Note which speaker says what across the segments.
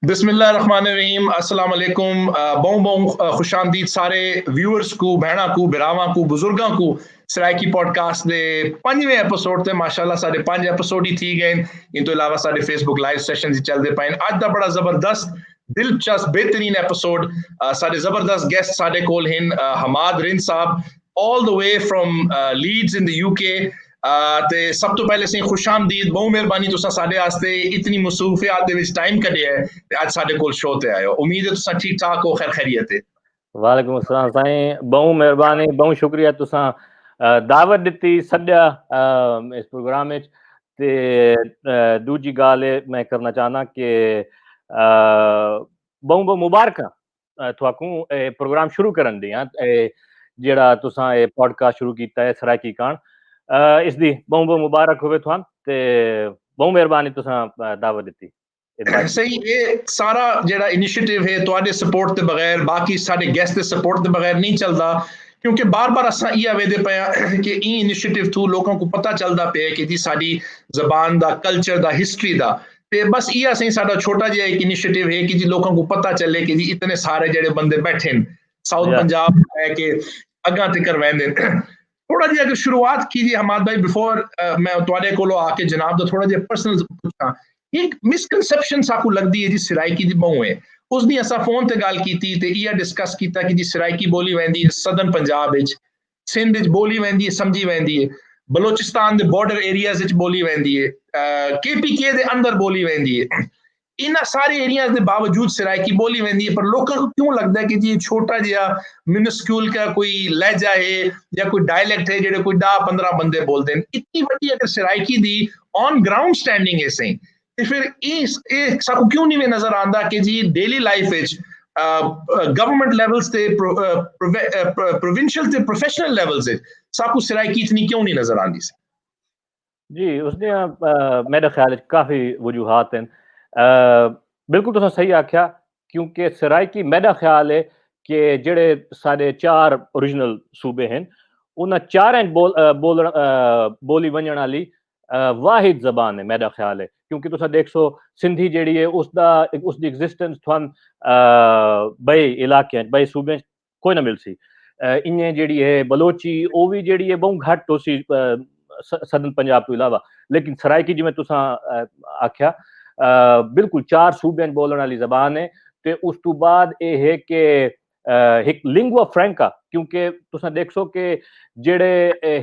Speaker 1: बिस्मिल्लाहिर्रहमानिर्रहीम अस्सलाम वालेकुम बहुत बहुत खुशामदीद सारे व्यूअर्स को भैणा को बिरावां को बुजुर्गां को सराइकी पॉडकास्ट दे 5वें एपिसोड ते माशाल्लाह साढ़े 5 एपिसोड ही थी गए इन तो इलावा साढ़े फेसबुक लाइव सेशन ही चलते पे आज दा बड़ा जबरदस्त दिलचस्प बेहतरीन एपिसोड साढ़े जबरदस्त गेस्ट साढ़े कोल हैं हमाद रिंद साहब all the way from Leeds in the UK ਤੇ ਸਭ ਤੋਂ ਪਹਿਲੇ ਸੇ ਖੁਸ਼ਾਮਦੀਦ ਬਹੁਤ ਮਿਹਰਬਾਨੀ ਤੁਸੀਂ ਸਾਡੇ ਵਾਸਤੇ ਇਤਨੀ ਮਸਰੂਫੀਅਤ ਦੇ ਵਿੱਚ ਟਾਈਮ ਕੱਢਿਆ ਹੈ ਤੇ ਅੱਜ ਸਾਡੇ ਕੋਲ ਸ਼ੋਅ ਤੇ ਆਏ ਹੋ ਉਮੀਦ ਹੈ ਤੁਸੀਂ ਠੀਕ ਠਾਕ ਹੋ ਖੈਰ ਖੈਰੀਅਤ ਹੈ
Speaker 2: वालेकुम अस्सलाम साईं बहुत मेहरबानी बहुत शुक्रिया तुसां दावत दिती सद्या इस प्रोग्राम विच ते दूजी गाल मैं करना चाहना कि बहुत बहुत मुबारक तुहाकू प्रोग्राम शुरू करन दियां जेड़ा तुसां पॉडकास्ट शुरू कीता है सराइकी कान इसदी बहुत बहुत मुबारक होवे तुहां ते बहुत मेहरबानी तुसां दावत दिती
Speaker 1: सही ये सारा जेड़ा इनिशिएटिव है ਤੁਹਾਡੇ ਸਪੋਰਟ ਦੇ ਬਗੈਰ ਬਾਕੀ ਸਾਡੇ ਗੈਸਟ ਦੇ ਸਪੋਰਟ ਦੇ ਬਗੈਰ ਨਹੀਂ ਚੱਲਦਾ ਕਿਉਂਕਿ ਬਾਰ-ਬਾਰ ਅਸਾਂ ਇਹ ਆਵੇਦੇ ਪਿਆ ਕਿ ਇਹ ਇਨੀਸ਼ੀਏਟਿਵ ਥਰੂ ਲੋਕਾਂ ਨੂੰ ਪਤਾ ਚੱਲਦਾ ਪਿਆ ਕਿ ਜੀ ਸਾਡੀ ਜ਼ਬਾਨ ਦਾ ਕਲਚਰ ਦਾ ਹਿਸਟਰੀ ਦਾ ਤੇ ਬਸ ਇਹ ਅਸੀਂ ਸਾਡਾ ਛੋਟਾ ਜਿਹਾ ਇੱਕ ਇਨੀਸ਼ੀਏਟਿਵ ਹੈ ਕਿ ਜੀ ਲੋਕਾਂ ਨੂੰ ਪਤਾ ਚੱਲੇ ਕਿ ਜੀ ਇਤਨੇ ਸਾਰੇ ਜਿਹੜੇ ਬੰਦੇ ਬੈਠੇ ਨੇ ਸਾਊਥ ਪੰਜਾਬ ਹੈ ਕਿ ਅੱਗਾ ਤੇ ਕਰਵਾਉਂਦੇ थोड़ा जी अगर शुरुआत कीजिए हमाद भाई बिफोर मैं ਤੁਹਾਡੇ ਕੋਲੋਂ आके जनाब ਦਾ थोड़ा ਜਿਹਾ पर्सनल पूछां एक मिसकंसेप्शन साकू लगदी है जी सराइकी दी बहु है उस दी असा फोन ते गल कीती ते इया डिस्कस कीता कि जी सराइकी बोली वेंदी है सदर्न पंजाब विच सिंध विच बोली वेंदी है समझी वेंदी है बलोचिस्तान दे बॉर्डर एरियाज विच बोली वेंदी है केपीके दे अंदर बोली वेंदी है इन सारे एरियाज के बावजूद सराइकी बोली वेंदी है पर लोगों को क्यों लगता है कि जी छोटा जिहा मिनिस्क्यूल का कोई लहजा है या कोई डायलैक्ट है जेडे कोई 10-15 बंदे बोलते हैं इतनी बड़ी अगर सराइकी दी ऑन ग्राउंड स्टैंडिंग है सही ਤੇ ਫਿਰ ਇਹ ਸਾਨੂੰ ਕਿਉਂ ਨਹੀਂ ਨਜ਼ਰ ਆਉਂਦਾ ਕਿ ਜੀ ਡੇਲੀ ਲਾਈਫ ਵਿੱਚ ਗਵਰਨਮੈਂਟ ਲੈਵਲਸ ਤੇ ਪ੍ਰੋਵਿੰਸ਼ੀਅਲ ਤੇ ਪ੍ਰੋਫੈਸ਼ਨਲ ਲੈਵਲਸ ਤੇ ਸਾਨੂੰ ਸਰਾਇਕੀ ਇਤਨੀ ਕਿਉਂ ਨਹੀਂ ਨਜ਼ਰ ਆਉਂਦੀ ਸੀ
Speaker 2: जी उसने मेरे ख्याल काफ़ी वजूहात हैं बिल्कुल तुसें सही आख्या क्योंकि सराइकी मेरा ख्याल है कि जेड़े साढ़े 4 ओरिजिनल सूबे हैं उन्हें 4 बोली वजन वाली वाहिद जबान है मेरा ख्याल है क्योंकि तुसा देखो सिंधी जेड़ी है उसकी एग्जिस्टेंस थुआन बई इलाके बई सूबे कोई ना मिलसी इन्हें जेड़ी है बलोची वो भी जेड़ी है बहुत घट होसी सदन पंजाब तो इलावा लेकिन सराइकी जिवें तुसा आख्या बिल्कुल 4 सूबे बोलने वाली जबान है ते उस तो बाद ये है कि एक लिंगुआ फ्रैंका क्योंकि तुसा देखो कि जेड़े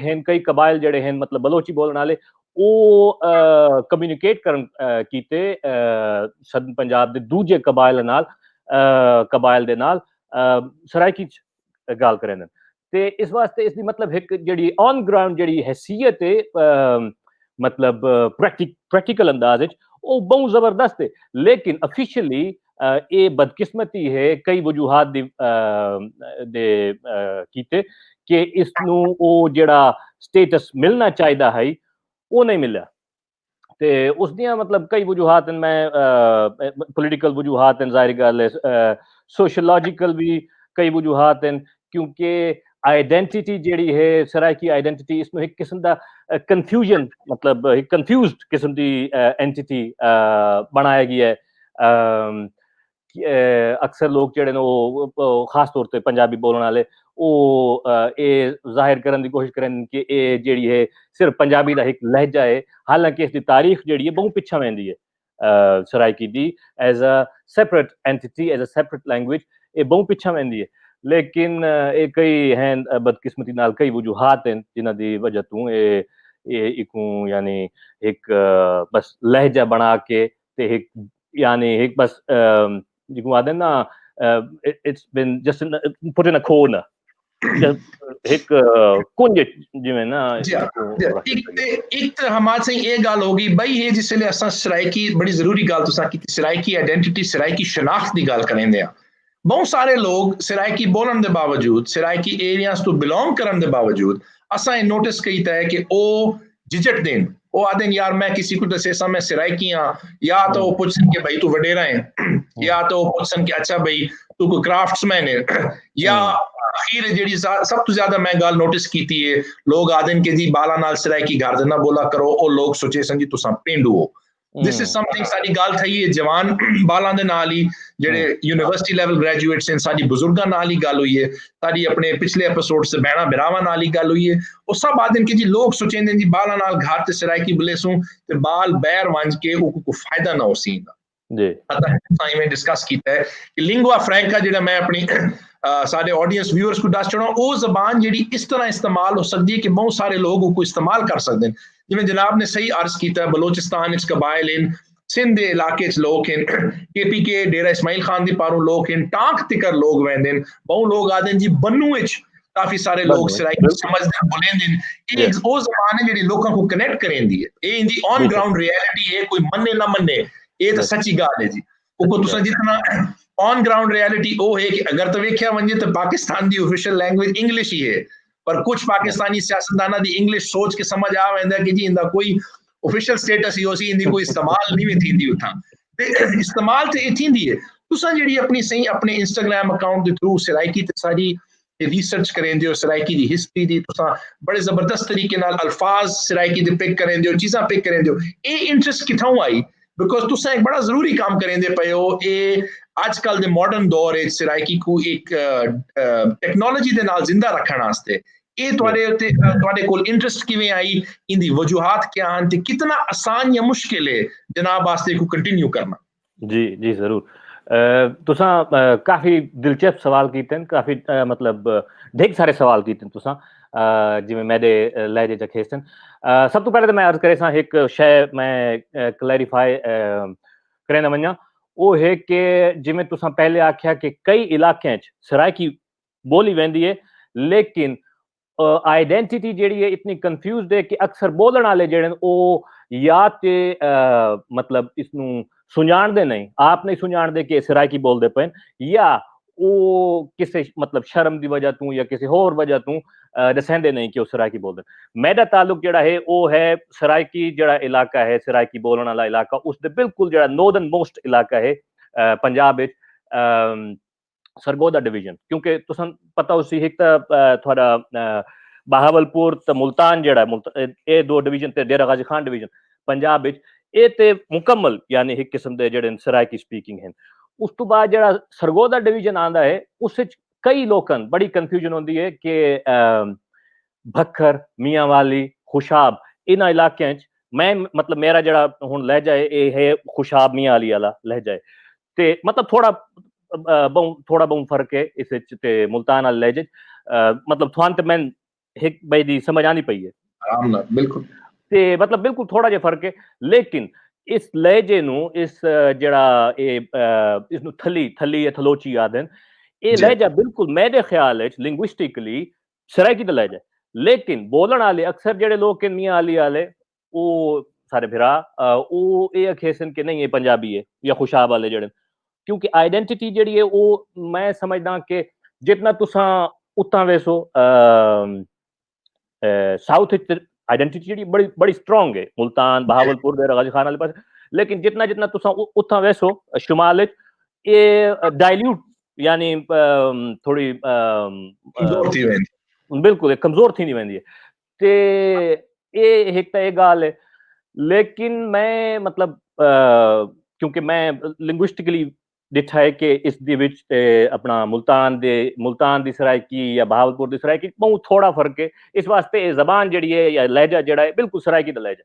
Speaker 2: हैं कई कबाइल जेड़े हैं मतलब बलोची बोलने वाले ਉਹ ਕਮਿਊਨੀਕੇਟ ਕਰਨ ਕੀਤੇ ਸਦਨ ਪੰਜਾਬ ਦੇ ਦੂਜੇ ਕਬਾਇਲ ਦੇ ਨਾਲ ਸਰਾਇਕੀ ਚ ਗੱਲ ਕਰਨ ਤੇ ਇਸ ਵਾਸਤੇ ਇਸ ਦੀ ਮਤਲਬ ਇੱਕ ਜਿਹੜੀ ਔਨ ਗਰਾਊਂਡ ਜਿਹੜੀ ਹੈਸੀਅਤ ਹੈ ਮਤਲਬ ਪ੍ਰੈਕਟੀਕਲ ਅੰਦਾਜ਼ ਵਿੱਚ ਉਹ ਬਹੁਤ ਜ਼ਬਰਦਸਤ ਹੈ ਲੇਕਿਨ ਅਫੀਸ਼ੀਅਲੀ ਇਹ ਬਦਕਿਸਮਤੀ ਹੈ ਕਈ ਵਜੂਹਾਤ ਦੇ ਕੀਤੇ ਕਿ ਇਸ ਨੂੰ ਉਹ ਜਿਹੜਾ ਸਟੇਟਸ ਮਿਲਣਾ ਚਾਹੀਦਾ ਹੈ वो नहीं मिला ते उस दियां मतलब कई वजूहात मैं पॉलिटिकल वजूहात जाहिर गल है सोशलॉजिकल भी कई वजूहात हैं क्योंकि आइडेंटिटी जेड़ी है सराइकी आइडेंटिटी इसमें एक किस्म दा कंफ्यूजन मतलब एक कंफ्यूज्ड किस्म दी एंटिटी बनाया गया है अक्सर लोग जेड़े ने वो खास तौर पे पंजाबी बोलने वाले वो ये जाहिर करने की कोशिश करें कि ये जेड़ी है सिर्फ पंजाबी का एक लहजा है हालांकि इसकी तारीख जेड़ी है बहुत पिछा वहदी है सराइकी दी as a separate entity as a separate language ये बहुत पिछा वहदी है लेकिन ये कई हैं बदकिस्मती नाल कई वजूहात हैं जिन्हां दी वजह तो ये यानी एक बस लहजा बना के ते एक यानी एक बस जिसको आते हैं ना it's been just put in a corner एक कुंज जिवें ना
Speaker 1: एक हमारे से ये गाल होगी भाई है जिसले असा सराइकी बड़ी जरूरी गाल तुसा की सराइकी आइडेंटिटी सराइकी शनाख्त दी गाल करेंदे आ बहुत सारे लोग सराइकी बोलन दे बावजूद सराइकी एरियाज तो बिलोंग करन दे बावजूद असा नोटिस कीता है कि ओ झिझक देन वो आदे यार मैं किसी को दसे समय सराइकी हाँ या तो वो पूछन के भाई तू वडेरा है या तो वो पूछन के अच्छा भाई तू कोई क्राफ्ट्समैन है या अखीर जेडी सब तो ज्यादा मैं गाल नोटिस कीती है लोग आदन के जी बाला नाल सराइकी घर ना बोला करो और लोग सोचे सन जी तुसा पेंडू हो ਦਿਸ ਇਜ਼ ਸਮਥਿੰਗ ਸਾਡੀ ਗੱਲ ਥਈ ਹੈ ਜਵਾਨ ਬਾਲਾਂ ਦੇ ਨਾਲ ਹੀ ਜਿਹੜੇ ਯੂਨੀਵਰਸਿਟੀ ਲੈਵਲ ਗ੍ਰੈਜੂਏਟਸ ਨੇ ਸਾਡੀ ਬਜ਼ੁਰਗਾਂ ਨਾਲ ਹੀ ਗੱਲ ਹੋਈ ਹੈ ਸਾਡੀ ਆਪਣੇ ਪਿਛਲੇ ਐਪੀਸੋਡ ਸੇ ਬਹਿਣਾ ਬਿਰਾਵਾਂ ਨਾਲ ਹੀ ਗੱਲ ਹੋਈ ਹੈ ਉਹ ਸਭ ਆਦਨ ਕਿ ਜੀ ਲੋਕ ਸੋਚेंदे जी ਬਾਲਾਂ ਨਾਲ ਘਰ ਤੇ ਸਰਾਇਕੀ ਬੁਲੇਸੋਂ ਤੇ ਬਾਲ ਬੈਰ ਵੰਜ ਕੇ ਉਹ ਕੋ ਫਾਇਦਾ ਨਾ ਹੋ ਸੀਂਦਾ
Speaker 2: जी
Speaker 1: ਪਤਾ ਮੈਂ ਡਿਸਕਸ ਕੀਤਾ ਹੈ ਕਿ ਲਿੰਗੁਆ ਫ੍ਰੈਂਕਾ ਜਿਹੜਾ ਮੈਂ ਆਪਣੀ ਸਾਡੇ ਆਡੀਅנס ਵਿਊਅਰਸ ਨੂੰ ਦੱਸ ਚਾਹਣਾ ਉਹ ਜ਼ਬਾਨ ਜਿਹੜੀ ਇਸ ਤਰ੍ਹਾਂ ਇਸਤੇਮਾਲ ਹੋ ਸਕਦੀ ਹੈ ਕਿ ਬਹੁਤ ਸਾਰੇ ਲੋਕ ਉਹ ਇਸਤੇਮਾਲ ਕਰ ਸਕਦੇ ਨੇ ਜਿਵੇਂ ਜਨਾਬ ਨੇ ਸਹੀ ਅਰਜ਼ ਕੀਤਾ ਬਲੋਚਿਸਤਾਨ ਵਿੱਚ ਕਬਾਇਲ ਹਨ ਸਿੰਧ ਦੇ ਇਲਾਕੇ 'ਚ ਲੋਕ ਹਨ KPK ਡੇਰਾ ਇਸਮਾਈਲ ਖਾਨ ਦੀ ਪਾਰੋਂ ਲੋਕ ਹਨ ਟਾਂਕ ਤਿਕਰ ਲੋਕ ਵਹਿੰਦੇ ਨੇ ਬਹੁਤ ਲੋਕ ਆਦੇ ਨੇ ਜੀ ਬੰਨੂ ਵਿੱਚ ਕਾਫੀ ਸਾਰੇ ਲੋਕ ਸਰਾਇਕੀ ਸਮਝਦੇ ਬੋਲਦੇ ਨੇ ਇਹ ਉਹ ਜ਼ਬਾਨ ਹੈ ਜਿਹੜੀ ਲੋਕਾਂ ਨੂੰ ਕਨੈਕਟ ਕਰੇਂਦੀ ਹੈ ਇਹ ਇਨ ਦੀ ਔਨ ਗਰਾਊਂਡ ਰਿਐਲਿਟੀ ਹੈ ਕੋਈ ਮੰਨੇ ਨਾ ਮੰਨੇ ਇਹ ਤਾਂ ਸੱਚੀ ਗੱਲ ਹੈ ਜੀ ਉਹ ਤੁਸੀਂ ਜਿਤਨਾ ऑन ग्राउंड रियलिटी वो है कि अगर तो वेख्या वंजे तो पाकिस्तान की ऑफिशियल लैंग्वेज इंग्लिश ही है पर कुछ पाकिस्तानी सियासतदाना दी इंग्लिश सोच के समझ आ वेंदा कि जी इंदा कोई ऑफिशियल स्टेटस ही होसी इंदी कोई इस्तेमाल नहीं भी थींदी उठा ते इस्तेमाल ते थींदी है तुसा जेडी अपनी सही अपने इंस्टाग्राम अकाउंट के थ्रू सराइकी ते सारी रिसर्च करेंदे हो सराइकी दी हिस्ट्री दी तुसा बड़े जबरदस्त तरीके नाल अल्फाज सराइकी दे पिक करेंदे हो चीज़ां पिक करेंदे हो ये इंटरेस्ट किथों आई बिकॉज तुसा एक बड़ा जरूरी काम करेंदे पे हो ये आजकल ਦੇ ਮਾਡਰਨ ਦੌਰ ਵਿੱਚ ਸਰਾਇਕੀ ਨੂੰ ਇੱਕ ਟੈਕਨੋਲੋਜੀ ਦੇ ਨਾਲ ਜ਼ਿੰਦਾ ਰੱਖਣ ਵਾਸਤੇ ਇਹ ਤੁਹਾਡੇ ਕੋਲ ਇੰਟਰਸਟ ਕਿਵੇਂ ਆਈ ਇਹਦੀ ਵਜੂਹਾਤ ਕੀ ਹਨ ਤੇ ਕਿੰਨਾ ਆਸਾਨ ਜਾਂ ਮੁਸ਼ਕਿਲ ਹੈ ਜਨਾਬ ਵਾਸਤੇ ਕੋ ਕੰਟੀਨਿਊ ਕਰਨਾ
Speaker 2: जी जी जरूर तुसां काफी दिलचस्प सवाल कीते काफी मतलब ढेर सारे सवाल कीते तुसां जिवें मेरे लहजे च खेसन सब तो पहले तो मैं अर्ज करे सां एक शय मैं क्लैरिफाई करना वञा वो है कि जिवें तुसां पहले आख्या कि कई इलाके सराइकी बोली वेंदी है लेकिन आइडेंटिटी जेड़ी है इतनी कंफ्यूज है कि अक्सर बोलण वाले जेड़े ओ या ते मतलब इसनू सुझाणदे नहीं आप नहीं सुझाणदे कि सराइकी बोलदे पे या वो किसी मतलब शर्म की वजह तू या किसी होर वजह तू दसेंदे नहीं कि वो सराइकी बोलदे मेरा ताल्लुक जेड़ा है वो है सराइकी जेड़ा इलाका है सराइकी बोलने वाला इलाका उसदे बिल्कुल जेड़ा नॉर्दर्न मोस्ट इलाका है पंजाब विच सरगोदा डिवीजन क्योंकि तुसां पता उसी एक थोड़ा बहावलपुर ते मुल्तान जेड़ा ये दो डिवीजन ते डेरा गाजी खान डिवीजन पंजाब विच ਇਹ ਤੇ ਮੁਕੰਮਲ ਯਾਨੀ ਇੱਕ ਕਿਸਮ ਦੇ ਜਿਹੜੇ ਸਰਾਇਕੀ ਸਪੀਕਿੰਗ ਹਨ ਉਸ ਤੋਂ ਬਾਅਦ ਜਿਹੜਾ ਸਰਗੋਦਾ ਡਿਵੀਜ਼ਨ ਆਂਦਾ ਹੈ ਉਸ ਵਿੱਚ ਕਈ ਲੋਕਾਂ ਬੜੀ ਕਨਫਿਊਜ਼ਨ ਹੁੰਦੀ ਹੈ ਕਿ ਭੱਖਰ ਮੀਆਂਵਾਲੀ ਖੁਸ਼ਾਬ ਇਹਨਾਂ ਇਲਾਕਿਆਂ 'ਚ ਮੈਂ ਮਤਲਬ ਮੇਰਾ ਜਿਹੜਾ ਹੁਣ ਲਹਿਜਾ ਹੈ ਇਹ ਹੈ ਖੁਸ਼ਾਬ ਮੀਆਂਵਾਲੀ ਵਾਲਾ ਲਹਿਜਾ ਹੈ ਤੇ ਮਤਲਬ ਥੋੜਾ ਬਹੁਤ ਫਰਕ ਹੈ ਇਸ ਵਿੱਚ ਤੇ ਮੁਲਤਾਨ ਵਾਲੇ ਲਹਿਜੇ ਮਤਲਬ ਤੁਹਾਨੂੰ ਤੇ ਮੈਂ ਇੱਕ ਬਈ ਦੀ ਸਮਝ ਆਣੀ ਪਈ ਹੈ
Speaker 1: ਆਰਾਮ ਨਾਲ ਬਿਲਕੁਲ
Speaker 2: ਤੇ ਮਤਲਬ ਬਿਲਕੁਲ ਥੋੜਾ ਜਿਹਾ ਫਰਕ ਹੈ ਲੇਕਿਨ ਇਸ ਲਹਿਜੇ ਨੂੰ ਇਸ ਜਿਹੜਾ ਇਸ ਨੂੰ ਥੱਲੀ ਜਾਂ ਥਲੋਚੀ ਆਖਦੇ ਨੇ ਇਹ ਲਹਿਜਾ ਬਿਲਕੁਲ ਮੇਰੇ ਖਿਆਲ ਵਿੱਚ ਲਿੰਗੁਇਸਟਿਕਲੀ ਸਰਾਇਕੀ ਦਾ ਲਹਿਜਾ ਲੇਕਿਨ ਬੋਲਣ ਵਾਲੇ ਅਕਸਰ ਜਿਹੜੇ ਲੋਕ ਨੇ ਮੀਆਂ ਅਲੀ ਵਾਲੇ ਉਹ ਸਾਰੇ ਭਰਾ ਉਹ ਇਹ ਆਖੇਸਨ ਕਿ ਨਹੀਂ ਇਹ ਪੰਜਾਬੀ ਹੈ ਜਾਂ ਖੁਸ਼ਾਬ ਵਾਲੇ ਜਿਹੜੇ ਕਿਉਂਕਿ ਆਈਡੈਂਟਿਟੀ ਜਿਹੜੀ ਹੈ ਉਹ ਮੈਂ ਸਮਝਦਾ ਕਿ ਜਿਤਨਾ ਤੁਸੀਂ ਉੱਤਾਂ ਵੇਸੋ साउथ आइडेंटिटी बड़ी स्ट्रॉन्ग है मुल्तान बहावलपुर गाजी खान वाले पास लेकिन जितना तुसा उतना वैसो शुमाल ये डाइल्यूट यानी थोड़ी बिल्कुल कमजोर थी नहीं वेंदी है ते ये एक तो ये गाल है लेकिन मैं मतलब क्योंकि मैं लिंग्विस्टिकली डिठा है कि इस दे विच अपना मुल्तान दी सराइकी या बहावलपुर दी सराइकी बहुत थोड़ा फर्क है इस वास्ते जबान जिहड़ी है या लहजा जिहड़ा है बिल्कुल सराइकी दा लहजा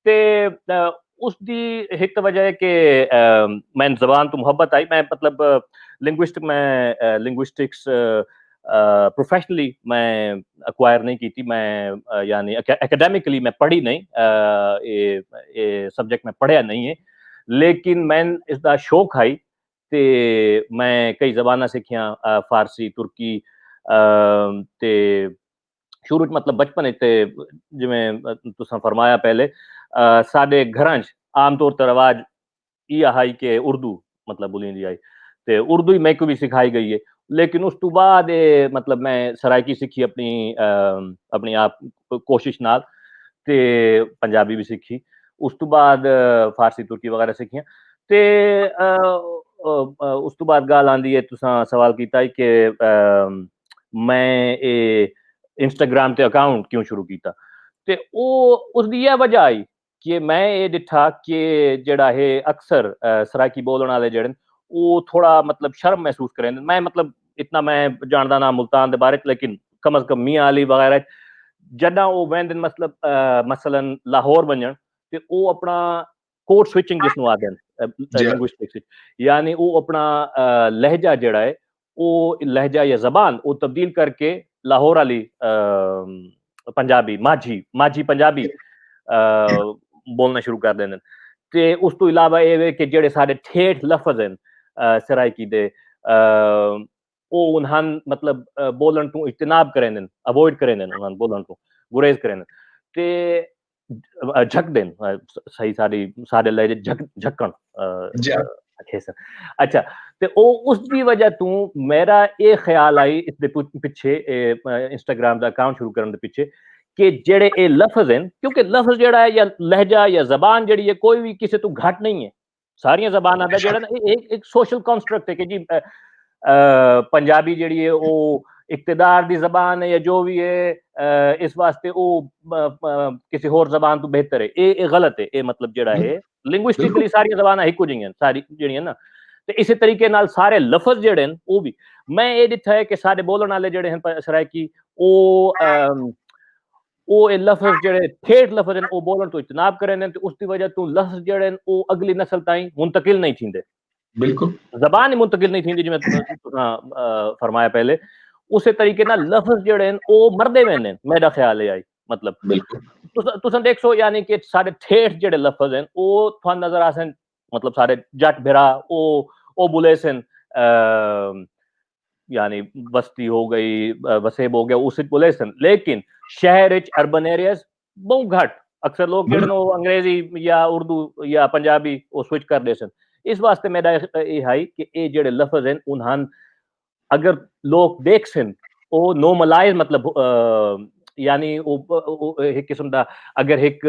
Speaker 2: ते उसदी एक वजह है कि मैं जबान तो मुहब्बत आई मैं मतलब लिंग्विस्टिक्स प्रोफेशनली मैं अक्वायर नहीं की थी मैं यानी एकेडमिकली मैं पढ़ी नहीं ये सब्जेक्ट में पढ़िया नहीं है लेकिन मैं इसका शौक आई ते मैं कई जबाना सिखियां फारसी तुर्की ते शुरू मतलब बचपन ते जिवें तुसां फरमाया पहले साडे घरां च आम तौर ते रवाज इह हाई कि उर्दू मतलब बोलींदी आई ते उर्दू ही मैं को भी सिखाई गई है लेकिन उस तो बाद मतलब मैं सराइकी सीखी अपनी आप कोशिश नाल ते पंजाबी भी सीखी उस तो बाद फारसी तुर्की वगैरह सीखियां ते उस तो बाद गल आंदी है तुसां सवाल कीता है कि मैं इंस्टाग्राम ते अकाउंट क्यों शुरू कीता ते उसदी यह वजह आई कि मैं ये डिठा कि जेड़ा है अक्सर सराकी बोलने वाले जेड़े वो थोड़ा मतलब शर्म महसूस करें। मैं मतलब इतना मैं जानदा ना मुल्तान दे बारे च, लेकिन कम अज कम मियां अली वगैरह जदा वो वेंदन मतलब मसलन लाहौर वंजन ते वो अपना कोड स्विचिंग जिसनों आदन
Speaker 1: जी
Speaker 2: लिंग्विस्टिक्स, यानी वो अपना लहजा जेड़ा है वो लहजा या जबान वो तब्दील करके लाहौर वाली पंजाबी माझी माझी पंजाबी बोलना शुरू कर देने। ते उस तो इलावा ये वे कि जेड़े सारे ठेठ लफ्ज हैं सराइकी दे वो उन्हान मतलब बोलन तो इज्तनाब करें, अवॉइड करें उन्हान बोलन तो गुरेज करें ते झक देन सही सारी सारे लहजे झकन
Speaker 1: जी
Speaker 2: खेसन। अच्छा, ते ओ उसदी वजह तू मेरा ये ख्याल आई इसदे पिछे इंस्टाग्राम का अकाउंट शुरू करने दे पिछे कि जेड़े ये लफ्ज हैं, क्योंकि लफ्ज जेड़ा है या लहजा या जबान जेड़ी है कोई भी किसी तो घट नहीं है। सारियां जबानां दा जेड़ा ना एक सोशल कंस्ट्रक्ट है कि जी पंजाबी जेड़ी है वो इक्तदार दी जबान है या जो भी है इस वास्ते वो किसी होर जबान तो बेहतर है। ये गलत है। ये मतलब जेड़ा है
Speaker 1: बिल्कुल
Speaker 2: लिंग्विस्टिकली सारी जबानां हिकु जिहियां सारी जेड़ियां ना, ते इसी तरीके नाल सारे लफ्ज जेड़े न वो भी मैं ये दिता है कि सारे बोलने वाले जेड़े हैं सराइकी वो ये लफ्ज जेड़े ठेठ लफ्ज हैं वो बोलन तो इजतनाब करें ते उसकी वजह तो लफ्ज जेड़े वो अगली नस्ल ताईं मुंतकिल नहीं थींदे।
Speaker 1: बिल्कुल
Speaker 2: जबान ही मुंतकिल नहीं थी जिवें फरमाया पहले, उस तरीके नाल लफ्ज जेड़े न ओ मरदे वेंदे न। मेरा ख्याल है आई मतलब
Speaker 1: बिल्कुल
Speaker 2: तुसां देखसो यानी कि सारे ठेठ जेड़े लफ्ज हैं ओ तुहां नजर आसन मतलब सारे जट भिरा ओ बुले सन यानी बस्ती हो गई वसेब हो गया उसे बुले सन, लेकिन शहर इच अर्बन एरियाज बहुत घट अक्सर लोग जेड़े न
Speaker 1: बिल्कुल
Speaker 2: ओ अंग्रेजी या उर्दू या पंजाबी ओ स्विच कर दे सन। इस वास्ते मेरा ये है कि ये जेड़े लफ्ज हैं उन्हान अगर लोग देख सन ओ नॉर्मलाइज मतलब यानी वो एक किस्म दा अगर एक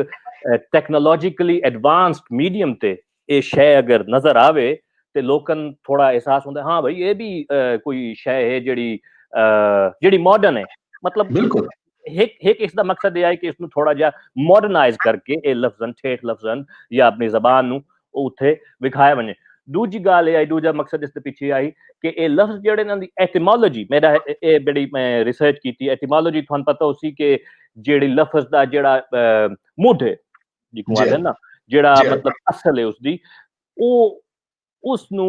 Speaker 2: टेक्नोलॉजिकली एडवांस्ड मीडियम ते ये शय अगर नजर आवे ते लोकन थोड़ा एहसास होंदा हाँ भाई ये भी कोई शय है जेड़ी मॉडर्न है मतलब
Speaker 1: बिल्कुल
Speaker 2: एक इसका मकसद यह है कि इसको थोड़ा जा मॉडर्नाइज करके ये लफ्जन ठेठ लफ्जन या अपनी जबान नु उथे विखाया वने। दूजी गाल आई दूजा मकसद इसके पीछे आई कि ये लफ्ज जेड़े ना दी एटिमोलॉजी मेरा ये बड़ी मैं रिसर्च की थी एटिमोलॉजी थान पता उसी के जेड़ी लफ्ज दा जेड़ा मुड है जिको
Speaker 1: जी
Speaker 2: आदे ना जेड़ा
Speaker 1: जी
Speaker 2: मतलब असल है उसदी ओ उसनु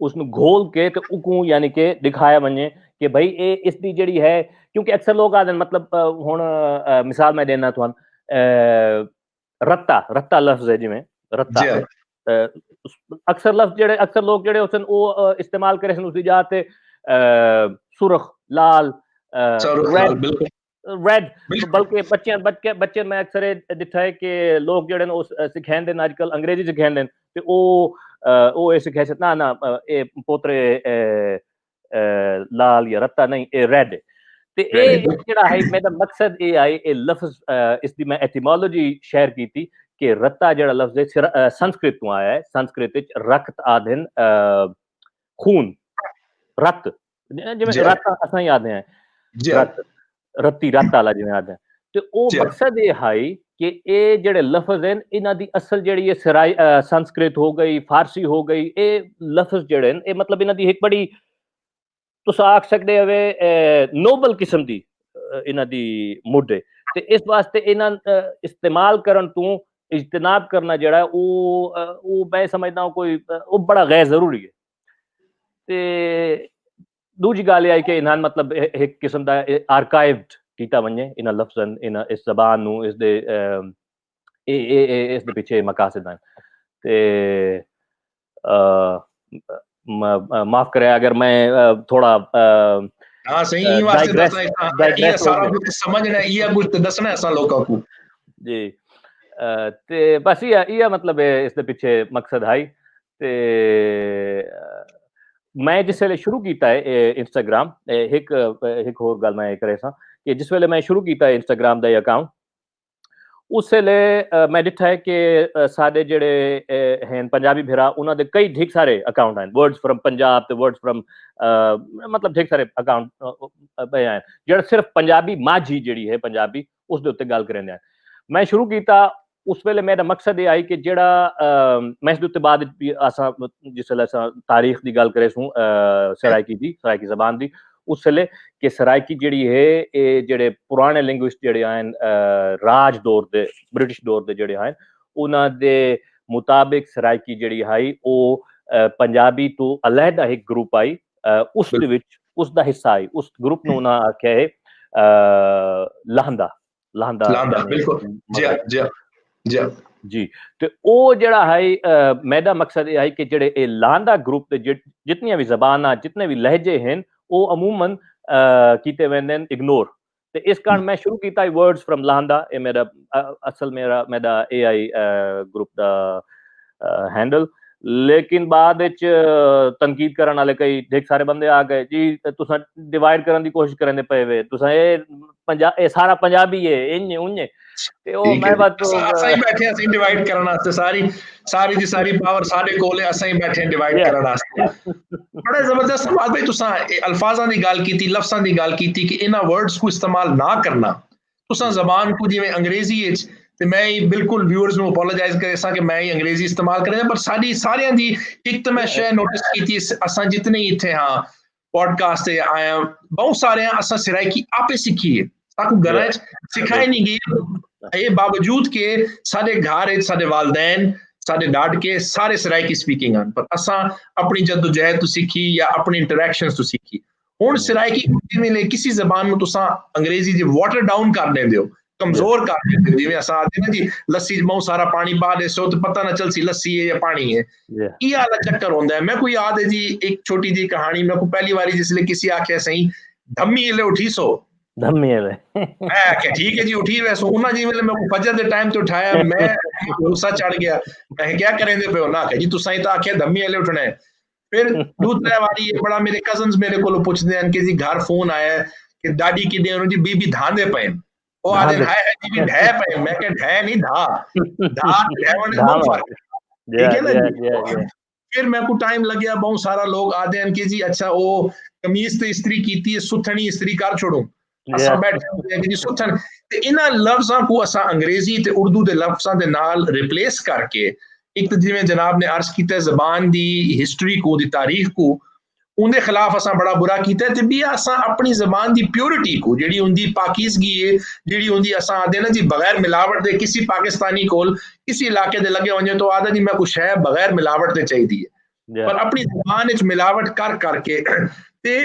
Speaker 2: उसनु घोल के ते उकू यानी कि दिखाया वने कि भाई ये इसकी जेड़ी है क्योंकि अक्सर लोग आदन मतलब हुन मिसाल मैं देना तुहान रत्ता रत्ता लफ्ज है जिवें रत्ता
Speaker 1: जी
Speaker 2: अक्सर लफ्ज जेड़े अक्सर लोग जेड़े होसन वो इस्तेमाल करे सन उसदी जाते सुरख लाल
Speaker 1: सर
Speaker 2: रेड
Speaker 1: बिल्कुल
Speaker 2: रेड
Speaker 1: बिल्कुल
Speaker 2: बल्कि बच्चे मैं अक्सर ये दिखा है कि लोग जेड़े न सिखांदे न आजकल अंग्रेजी सिखांदे न ते ओ ये सिखाए ना ना ए पोतरे लाल या रत्ता नहीं ए रेड है। ते
Speaker 1: रेडी
Speaker 2: ये जेड़ा है मेरा मकसद ये है ये लफ्ज इसकी मैं एटिमोलॉजी शेयर की थी कि रत्ता जेड़ा लफ्ज है संस्कृत तो आया है। संस्कृत विच रक्त आदन खून रक्त जिवें
Speaker 1: जी
Speaker 2: रक्त असां ही आखदे हैं
Speaker 1: जी
Speaker 2: रक्त रत्ती रत्त आला जिवें आखदे हैं ते ओ
Speaker 1: जी
Speaker 2: मकसद ये है कि ये जेड़े लफ्ज हैं इन्हां दी असल जेड़ी है संस्कृत हो गई फारसी हो गई ये लफ्ज जेड़े न ये मतलब इन्हां दी एक बड़ी तुस आख सकदे हवे नोबल किस्म दी इन्हां दी मुड है ते इस वास्ते इन्हां इस्तेमाल करन तू इज्तनाब करना जेड़ा है वो मैं समझदा हूं कोई वो बड़ा गैर जरूरी है। ते दूजी गल आई कि इन्हां मतलब एक किस्म दा आर्काइव्ड कीता वने इन्हां लफ्जन इन इस जबान नु इसदे इसदे पीछे मकासद हैं ते माफ करे अगर मैं थोड़ा
Speaker 1: हाँ सही ई वास्ते
Speaker 2: डाइग्रेस
Speaker 1: दसना ये
Speaker 2: डाइग्रेस हो
Speaker 1: सारा
Speaker 2: गया
Speaker 1: कुछ समझना ये कुछ दसना ऐसा लोगों को
Speaker 2: जी ते बस ये मतलब इसके पीछे मकसद है ते मैं जिस वेले शुरू किया है इंस्टाग्राम एक होर गल मैं करे सा कि जिस वेले मैं शुरू किया है इंस्टाग्राम का अकाउंट उस वेले मैं दिखा है कि साडे जेड़े हैं पंजाबी भिरा उन्होंने कई ठीक सारे अकाउंट हैं वर्ड्स फ्रॉम पंजाब ते वर्ड्स फ्रॉम मतलब ठीक सारे अकाउंट पे हैं जेड़ा सिर्फ पंजाबी माझी जेड़ी है पंजाबी उस दे उत्ते गल करेंदे हैं मैं शुरू किया उस वेले मेरा मकसद ये आई कि जेड़ा मैं इस उत्ते बाद असा जिसले तारीख की गल करे सूं सराइकी जबान दी उस वेले कि सराइकी जेड़ी है ये जेड़े पुराने लिंग्विस्ट जेड़े आन राज दौर दे ब्रिटिश दौर दे जेड़े आन उन्हां दे मुताबिक सराइकी जेड़ी आई वो पंजाबी तो अलहदा एक ग्रुप आई उस दे विच उसदा हिस्सा आई उस ग्रुप ਨੂੰ ਉਹਨਾਂ ਆਖਿਆ ਹੈ
Speaker 1: ਲਾਂਦਾ ਬਿਲਕੁਲ
Speaker 2: जी तो वो जड़ा है मेरा मकसद ये है कि जेड़े ए लांदा ग्रुप दे जितनी भी जबाना जितने भी लहजे हैं वो अमूमन कीते वेंदे इग्नोर ते इस कारण मैं शुरू कीता वर्ड्स फ्रॉम लांदा ए मेरा असल मेरा एआई ग्रुप दा हैंडल लेकिन बाद तनकीद करने वाले कई ढेर सारे बंदे आ गए जी तुसा डिवाइड करने की कोशिश करने पे वे तुसा ये सारा पंजाबी है इंज उंज ते ओ मैं बात
Speaker 1: असां ही बैठे असीं डिवाइड करन वास्ते सारी दी सारी पावर साडे कोल है असां ही बैठे डिवाइड करन वास्ते बड़ा जबरदस्त बात भाई तुसा अल्फाजां दी गल कीती लफ्ज़ां दी गल कीती कि इना वर्ड्स को इस्तेमाल ना करना तुसा जबान को जिवें अंग्रेजी विच ਤੇ ਮੈਂ ਹੀ ਬਿਲਕੁਲ ਵਿਊਅਰਸ ਨੂੰ ਅਪੋਲੋਜਾਈਜ਼ ਕਰੇ ਕਿ ਮੈਂ ਹੀ ਅੰਗਰੇਜ਼ੀ ਇਸਤੇਮਾਲ ਕਰਿਆ ਪਰ ਸਾਰਿਆਂ ਦੀ ਇੱਕ ਤਾਂ ਮੈਂ ਸ਼ੈ ਨੋਟਿਸ ਕੀਤੀ ਅਸਾਂ ਜਿਤਨੇ ਇੱਥੇ ਹਾਂ ਪੋਡਕਾਸਟ ਤੇ ਆਇਆ ਬਹੁਤ ਸਾਰਿਆਂ ਅਸਾਂ ਸਰਾਇਕੀ ਆਪੇ ਸਿੱਖੀ ਹੈ ਸਾਨੂੰ ਘਰਾਂ 'ਚ ਸਿਖਾਈ ਨਹੀਂ ਗਈ ਇਹ ਬਾਵਜੂਦ ਕਿ ਸਾਡੇ ਘਰ ਵਿੱਚ ਸਾਡੇ ਵਾਲਿदैन ਸਾਡੇ ਡਾਡਕੇ ਸਾਰੇ ਸਰਾਇਕੀ ਸਪੀਕਿੰਗ ਹਨ ਪਰ ਅਸਾਂ ਆਪਣੀ ਜਦੋਜਹਿਦ ਤੋਂ ਸਿੱਖੀ ਜਾਂ ਆਪਣੀ ਇੰਟਰੈਕਸ਼ਨਸ ਤੋਂ ਸਿੱਖੀ ਹੁਣ ਸਰਾਇਕੀ ਜਿਵੇਂ ਲੈ ਕਿਸੇ ਜ਼ਬਾਨ ਨੂੰ ਤੁਸੀਂ ਅੰਗਰੇਜ਼ੀ ਦੀ ਵਾਟਰ ਡਾਊਨ ਕਰ ਦਿੰਦੇ ਹੋ कमजोर कर देते जिवें असां आखदे ना जी लस्सी च बहुत सारा पानी पा देसो तो पता ना चलसी लस्सी है या पानी है ये वाला चक्कर होंदा है मैं कोई याद है जी एक छोटी जी कहानी मैं को पहली बारी जिसले किसी आख्या सही धम्मी ले उठी सो
Speaker 2: धम्मी ले
Speaker 1: मैं आख्या ठीक है जी उठी वैसो उन्हां जी वेले मैं फजर दे टाइम ते उठाया मैं गुस्सा चढ़ गया मैं क्या करेंदे पे उन्हां आख्या जी तुसां ही तां आख्या धम्मी ले उठना है फिर दूसरी बारी बड़ा मेरे कजन्स मेरे कोलों पुछदे हैं कि जी घर फोन आया कि दादी की दे जी बीबी धांदे पे वो आदे हाय हाय जी ढै पे मैं कह ढै नहीं धा ढैवण में बहुत फर्क ठीक है ना जी फिर मैं को टाइम लग गया बहुत सारा लोग आदे हैं कि जी अच्छा वो कमीज ते इस्त्री कीती है सुथनी इस्त्री कर छोड़ो असा बैठे होंदे कि जी सुथन ते इना लफ्ज़ां को असा अंग्रेजी ते उर्दू दे लफ्ज़ां दे नाल रिप्लेस करके एक तो जिवें जनाब ने अर्ज कीता ज़बान दी हिस्ट्री को दी तारीख को उनके खिलाफ असा बड़ा बुरा किया ते भी असा अपनी जबान की प्योरिटी को जी उनकी पाकिजगी है जी उनकी असा आदे ना जी बगैर मिलावट दे किसी पाकिस्तानी कोल किसी इलाके दे लगे वजे तो आदा जी मैं कुछ है बगैर मिलावट दे चाहिए पर अपनी जबान विच मिलावट कर करके ते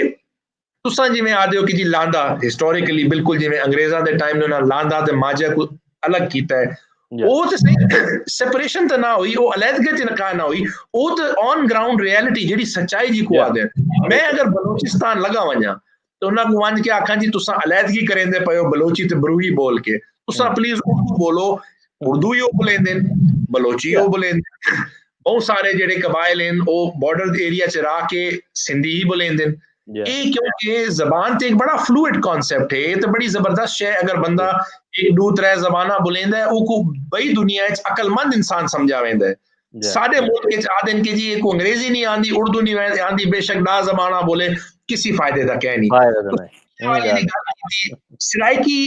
Speaker 1: तुसा जिवें आदे हो कि जी लांदा हिस्टोरिकली बिल्कुल जिवें अंग्रेज़ां दे टाइम ने लांदा ते माजा को अलग किया है वो तो सेपरेशन तो ना हुई वो अलहदगी ते नका ना हुई वो तो ऑन ग्राउंड रियलिटी जेडी सच्चाई जी को आदे मैं अगर बलोचिस्तान लगा वजा तो उन्हां को वंज के आखां जी तुसा अलहदगी करेंदे पयो बलोची ते बरूही बोल के तुसा प्लीज उर्दू बोलो उर्दू ही बोलेंदे बलोची ही बोलेंदे बहुत सारे जेडे कबाइल हैं वो बॉर्डर एरिया च रह के सिंधी ही बोलेंदे क्योंकि जबान ते एक बड़ा फ्लूइड कॉन्सेप्ट है तो बड़ी जबरदस्त है अगर बंदा एक दो त्रै जबाना बोलेंदा है वो बई दुनिया अकलमंद इंसान समझा वेंदा है साडे मुल्क के आदन के जी एक अंग्रेजी नहीं आंदी उर्दू नहीं आंदी बेशक ना जबाना बोले किसी फायदे दा कह नहीं सराइकी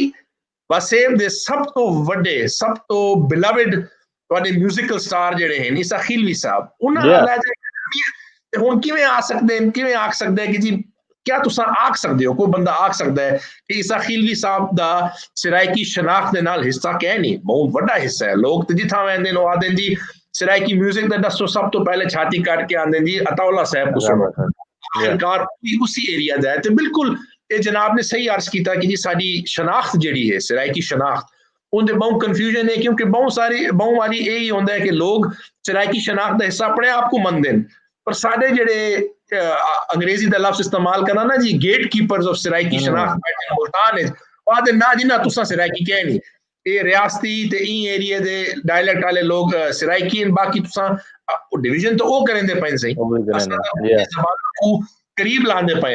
Speaker 1: वसेब दे सब तो वड्डे सब तो बिलवड तुहाडे म्यूजिकल स्टार जेडे हैं ईसा खिलवी साहब उन्हां हुण किवें आ सकदे हैं कि जी क्या तुसा आख सकते हो कोई बंदा आख सकता है कि ईसा खिलवी साहब दा सराइकी शनाख्त दे नाल हिस्सा कह नहीं बहुत बड़ा हिस्सा है लोग तो जिथा वेंदे ने आदे जी सराइकी म्यूजिक दा दसो सब तो पहले छाती काट के आंदे जी अताउल्ला साहब को सुनो सरकार उसी एरिया दा है तो बिल्कुल ये जनाब ने सही अर्ज किया कि जी साडी शनाख्त जेडी है सराइकी शनाख्त उनके बहुत कन्फ्यूजन है क्योंकि बहुत वारी यही होंदा है कि लोग सराइकी शनाख्त दा हिस्सा अपने आप को मनदे पर साडे जेडे अंग्रेजी का लफ्ज इस्तेमाल करना ना जी गेट कीपर्स ऑफ सराइकी शनाख्त बैठे मुल्तान है आदे ना जी ना तुसा सराइकी कह नहीं ये रियासती ते ई एरिया दे डायलैक्ट वाले लोग सराइकी बाकी तुसा डिवीजन तो वो करेंदे पे सही जबान को करीब लांदे पे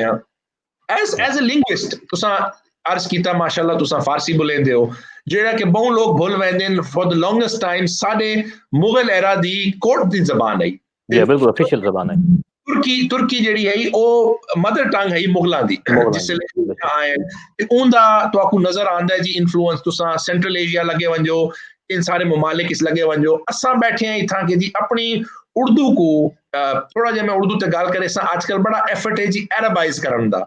Speaker 1: एज ए लिंग्विस्ट तुसा अर्ज कीता माशाल्लाह तुसा फारसी बोलेंदे हो जेड़ा कि बहुत लोग भूल वेंदे फॉर द लॉन्गेस्ट टाइम साडे मुगल एरा दी कोर्ट दी जबान है
Speaker 2: बिल्कुल ऑफिशियल जबान है
Speaker 1: तुर्की ਜਿਹੜੀ ਹੈ ਉਹ ਮਦਰ ਟੰਗ ਹੈ ਮੁਗਲਾਂ ਦੀ ਜਿਸ ਲਈ ਆਏ ਤੇ ਉਹਦਾ ਤੁਹਾਨੂੰ ਨਜ਼ਰ ਆਉਂਦਾ ਜੀ ਇਨਫਲੂਐਂਸ ਤੁਸੀਂ ਸੈਂਟਰਲ ਏਸ਼ੀਆ ਲੱਗੇ ਵੰਜੋ इन सारे ममालिक इस लगे वंजो असा बैठे हैं इथा के जी अपनी उर्दू को थोड़ा जिहा मैं उर्दू ते गल करे आजकल बड़ा एफर्ट है जी अरबाइज करन दा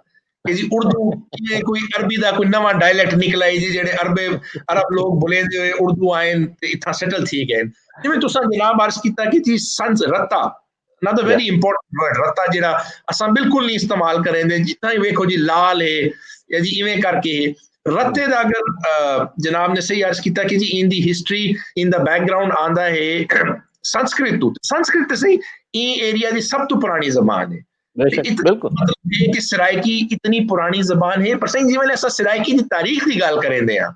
Speaker 1: कि जी उर्दू कोई अरबी दा कोई नवा डायलैक्ट निकला है जी जेडे अरब लोग बुलेंदे हुए उर्दू आए ते इथा सेटल थी गए जिवें तुसा जनाब अर्ज कीता कि जी संस रत्ता another very important word रत्ता जेड़ा असा बिल्कुल नहीं इस्तेमाल करेंदे जितना ही वेखो जी लाल है या जी इवें करके रत्ते दा अगर जनाब ने सही अर्ज किया कि जी इन दी हिस्ट्री इन दा बैकग्राउंड आंदा है संस्कृत तो सही ये एरिया की सब तो पुरानी जबान है मतलब कि सराइकी इतनी पुरानी जबान है पर सही जिवें असा सराइकी की तारीख की गल करेंदे आ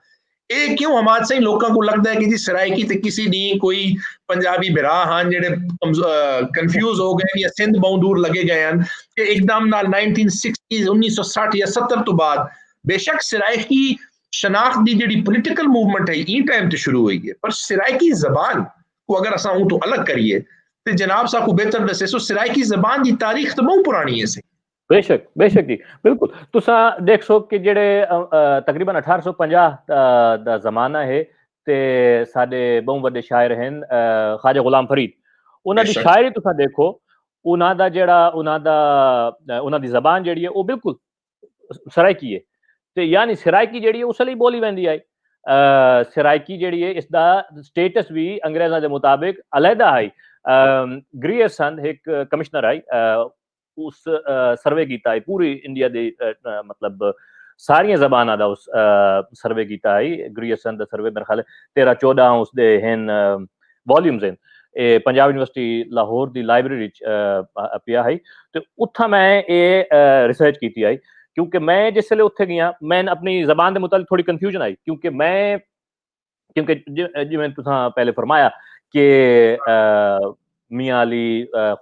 Speaker 1: ये क्यों हमारे सही लोगों को लगता है कि जी सराइकी ते किसी नहीं कोई पंजाबी बिरा हाँ जेडे कंफ्यूज हो गए या सिंध बहुत दूर लगे गए हैं कि एकदम ना 1960 1960 या 70 तो बाद बेशक सराइकी शनाख्त की जी पोलिटिकल मूवमेंट है ई टाइम से शुरू हुई है पर सराइकी जबान को अगर असा तो अलग करिए तो जनाब साहब को बेहतर दसे सो सराइकी जबान की तारीख तो बहुत पुरानी है
Speaker 2: बेशक जी बिल्कुल तुसा देख सो कि जेडे तकरीबन 1850 दा जमाना है ते साडे बहुत वड्डे शायर हैं ख्वाजा गुलाम फरीद उन्हां दी शायरी तुसा देखो उन्हां दा जेड़ा उन्हां दी जबान जेड़ी है वो बिल्कुल सराइकी है ते यानी सराइकी जेड़ी है उस ਲਈ बोली वेंदी आई सराइकी जेड़ी है इसदा स्टेटस भी अंग्रेजां दे मुताबिक अलहदा आई ग्रियर्सन एक कमिश्नर आई उस सर्वे कीता है पूरी इंडिया दे मतलब सारियां जबानां दा उस सर्वे कीता है ग्रियर्सन दा सर्वे मेरे ख्याल 13-14 उस दे हैं वॉल्यूम्स हैं पंजाब यूनिवर्सिटी लाहौर दी लाइब्रेरी पिया है तो उत्था मैं ये रिसर्च कीती आई क्योंकि मैं जिसले उत्थे गया मैं अपनी जबान के मुताबिक थोड़ी कंफ्यूजन आई क्योंकि जिवें तुसां पहले फरमाया कि मियां अली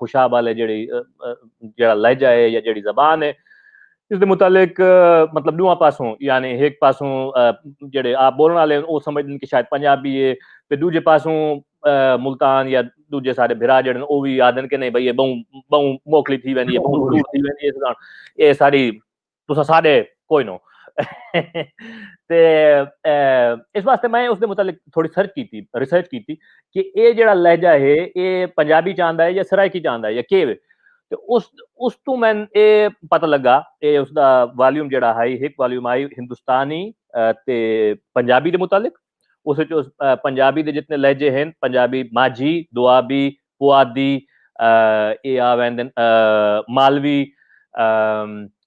Speaker 2: खुशाब वाले जेड़ा लहजा है या जेड़ी जबान है इसके मुतालिक मतलब दुआ पासों यानी एक पासों जेड़े आप बोलने वाले वो समझदे कि शायद पंजाबी है ते दूजे पासों मुल्तान या दूजे सारे भिरा जेड़े वो भी आदन के नहीं भाई बहु मोकली थी वेंदी है बहु दूर थी वेंदी है ये सारी तुसा सारे कोई नो ते इस वास्ते मैं उसके मुतालिक थोड़ी रिसर्च की थी कि ये जेड़ा लहजा है ये पंजाबी चाहता है या सराइकी चाहता है या केव तो उस तो मैं ये पता लगा ये उसका वॉल्यूम जेड़ा है एक वॉल्यूम आई हिंदुस्तानी ते पंजाबी के मुतालिक उस पंजाबी के जितने लहजे हैं पंजाबी माझी दुआबी पुआधी ये आ वेंदे मालवी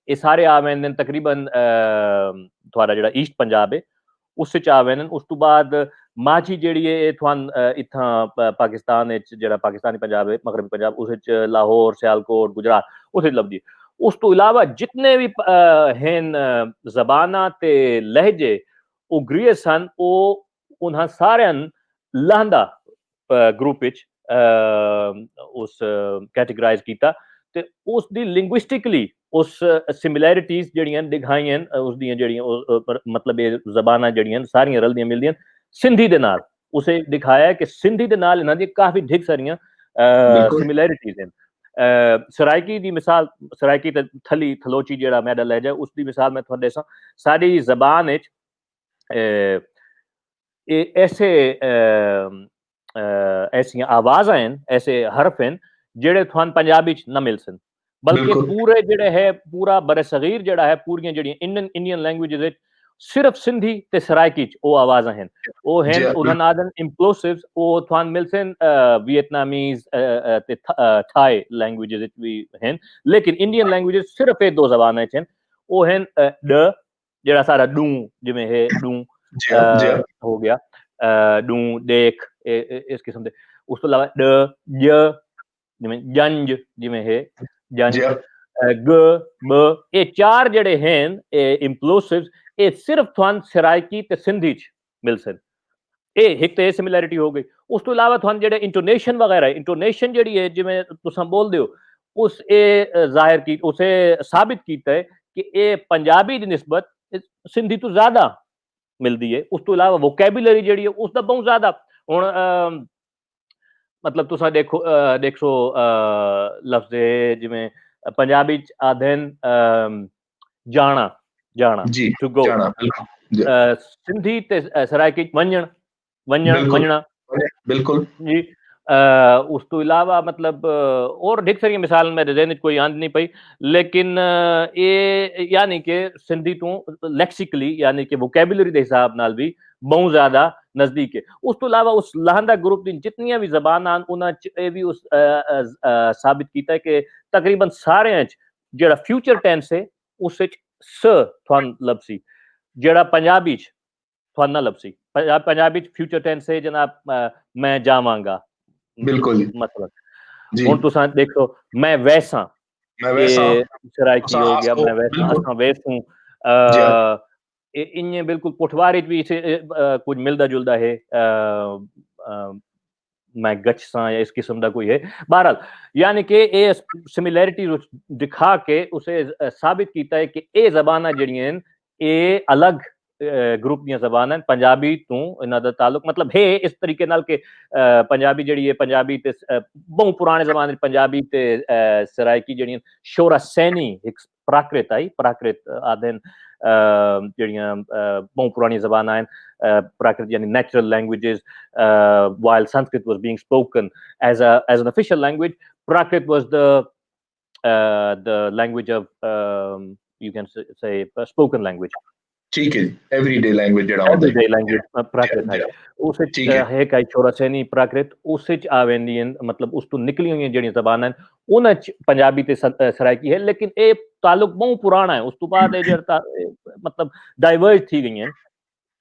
Speaker 2: ये सारे आ वेंदे तकरीबन थोड़ा जेड़ा ईस्ट पंजाब है उस आ वेंदे उस तो बाद माझी जेड़ी है थुआन इत्थां पाकिस्तान जेड़ा पाकिस्तानी पंजाब है मगरबी पंजाब उस लाहौर सियालकोट गुजरात उस लभदी उस तो इलावा जितने भी हैं जबाना ते लहजे वो ग्रियर्सन वो उन्हां सारे लहंदा ग्रुप उस कैटेगराइज किया ते उस दी लिंग्विस्टिकली उस सिमिलैरिटीज जड़ियां दिखाइयां उस दी जड़ियां मतलब ये जबाना जड़ियां सारियां रलदियां मिलदियां सिंधी दे नाल उसे दिखाया कि सिंधी दे नाल इन्हां दी काफी ढिग सारियां सिमिलैरिटीज हैं सराइकी दी मिसाल सराइकी ते थली थलोची जेड़ा मैडा लहजा उस दी मिसाल मैं तुहाडे सां साडी जबान विच ऐसे ऐसियां आवाज़ां हैं ऐसे हरफ हैं जेड़े तुहान पंजाबी च ना मिल सन बल्कि पूरे जेड़े है पूरा बरसगीर जेड़ा है पूरियां जेड़ियां इंडियन लैंग्वेजेस सिर्फ सिंधी ते सराइकी च वो आवाज़ां हैं वो हैं उन्हां नादन इंप्लोसिव्स वो तुहान मिल सन वियतनामीज ते थाई लैंग्वेजेस भी हैं लेकिन इंडियन लैंग्वेजेस सिर्फ ये दो ज़बानां च हैं वो हैं ड जेड़ा सारा डू जिवें है डू हो गया डू देख इस किस्म दे उस तो अलावा ड ज जिवें जंज जिवें है जंज ग ब ये चार जेड़े हैं इंप्लोसिव्स ये सिर्फ तुहान सराइकी ते सिंधी च मिल सन एक तो ये सिमिलैरिटी हो गई उस तो इलावा तुहान जेड़े इंटोनेशन वगैरह इंटोनेशन जेड़ी है जिवें तुसां बोल दे हो उस जाहिर की उसे साबित कीता है कि ये पंजाबी दी निस्बत सिंधी तो ज्यादा मिलती है उस तो इलावा वोकैबुलरी जेड़ी है उसका बहुत ज्यादा हुण मतलब तुसा देखो लफ्ज़ जिवें पंजाबी च आखदे जाना जाना
Speaker 1: जी
Speaker 2: टू गो,
Speaker 1: जाना बिल्कुल
Speaker 2: सिंधी ते सराइकी वंजण वंजण
Speaker 1: बिल्कुल
Speaker 2: वंजना
Speaker 1: बिल्कुल
Speaker 2: जी। उस तो इलावा मतलब और ढेर सारी मिसाल मेरे ज़हन च कोई आंदी नहीं पई, लेकिन ये यानी कि सिंधी तो लैक्सिकली यानी कि वोकैबुलरी के हिसाब नाल भी बहुत ज़्यादा नज़दीक है। उस तो इलावा उस लहंदा ग्रुप दी जितनियां भी ज़बानां उन्हां च ये भी उस साबित कीता है कि तकरीबन सारियां च जेड़ा फ्यूचर टेंस है उस च स थुआन लभसी, जेड़ा पंजाबी च थुआना लभसी। पंजाबी च फ्यूचर टेंस है जनाब मैं जावांगा
Speaker 1: बिल्कुल
Speaker 2: मतलब।
Speaker 1: जी
Speaker 2: हुण तुसां देखो मैं वैसां,
Speaker 1: मैं वैसा
Speaker 2: ये सराइकी
Speaker 1: असां
Speaker 2: हो गया,
Speaker 1: आसो
Speaker 2: मैं वैसा
Speaker 1: बिल्कुल
Speaker 2: असां वैसूं
Speaker 1: जी हाँ
Speaker 2: इ'यां बिल्कुल पुठवारी च भी इसे कुछ मिलदा-जुलदा है मैं गच सां या इस किस्म का कोई है। बहरहाल यानी कि ये सिमिलैरिटी दिखा के उसे साबित कीता है कि ये ज़बानां जेहड़ियां न ये अलग ग्रुप ਦੀਆਂ ਜ਼ਬਾਨਾਂ पंजाबी ਤੋਂ ਇਹਨਾਂ ਦਾ ਤਾਲੁਕ मतलब है इस तरीके नाल कि पंजाबी ਜਿਹੜੀ ਹੈ पंजाबी ਤੇ ਬਹੁਤ ਪੁਰਾਣੇ ਜ਼ਮਾਨੇ ਚ पंजाबी ਤੇ ਸਰਾਇਕੀ ਜਿਹੜੀਆਂ ਸ਼ੋਰਾ ਸੈਣੀ ਇੱਕ ਪ੍ਰਾਕ੍ਰਿਤ ਆਈ ਪ੍ਰਾਕ੍ਰਿਤ ਆਦਨ ਜਿਹੜੀਆਂ ਬਹੁਤ ਪੁਰਾਣੀ ਜ਼ਬਾਨਾਂ ਹਨ Prakrit yani natural languages, while Sanskrit was being spoken as an official language, Prakrit was the language of you can say spoken language.
Speaker 1: ठीक है एवरीडे लैंग्वेज ਜਿਹੜਾ ਹੁੰਦਾ
Speaker 2: Everyday language Prakrit
Speaker 1: ਹੈ
Speaker 2: है। उस
Speaker 1: ठीक है
Speaker 2: है काई चौरासैनी प्राकृत उस आ वेंदी मतलब उस तो निकली हुई ਜਿਹੜੀਆਂ ਜ਼ਬਾਨਾਂ ਉਹਨਾਂ ਚ ਪੰਜਾਬੀ ਤੇ ਸਰਾਇਕੀ ਹੈ लेकिन ਇਹ ਤਾਲੁਕ ਬਹੁਤ ਪੁਰਾਣਾ ਹੈ। ਉਸ ਤੋਂ ਬਾਅਦ ਇਹ ਜਿਹੜਾ मतलब ਡਾइवर्ज थी गई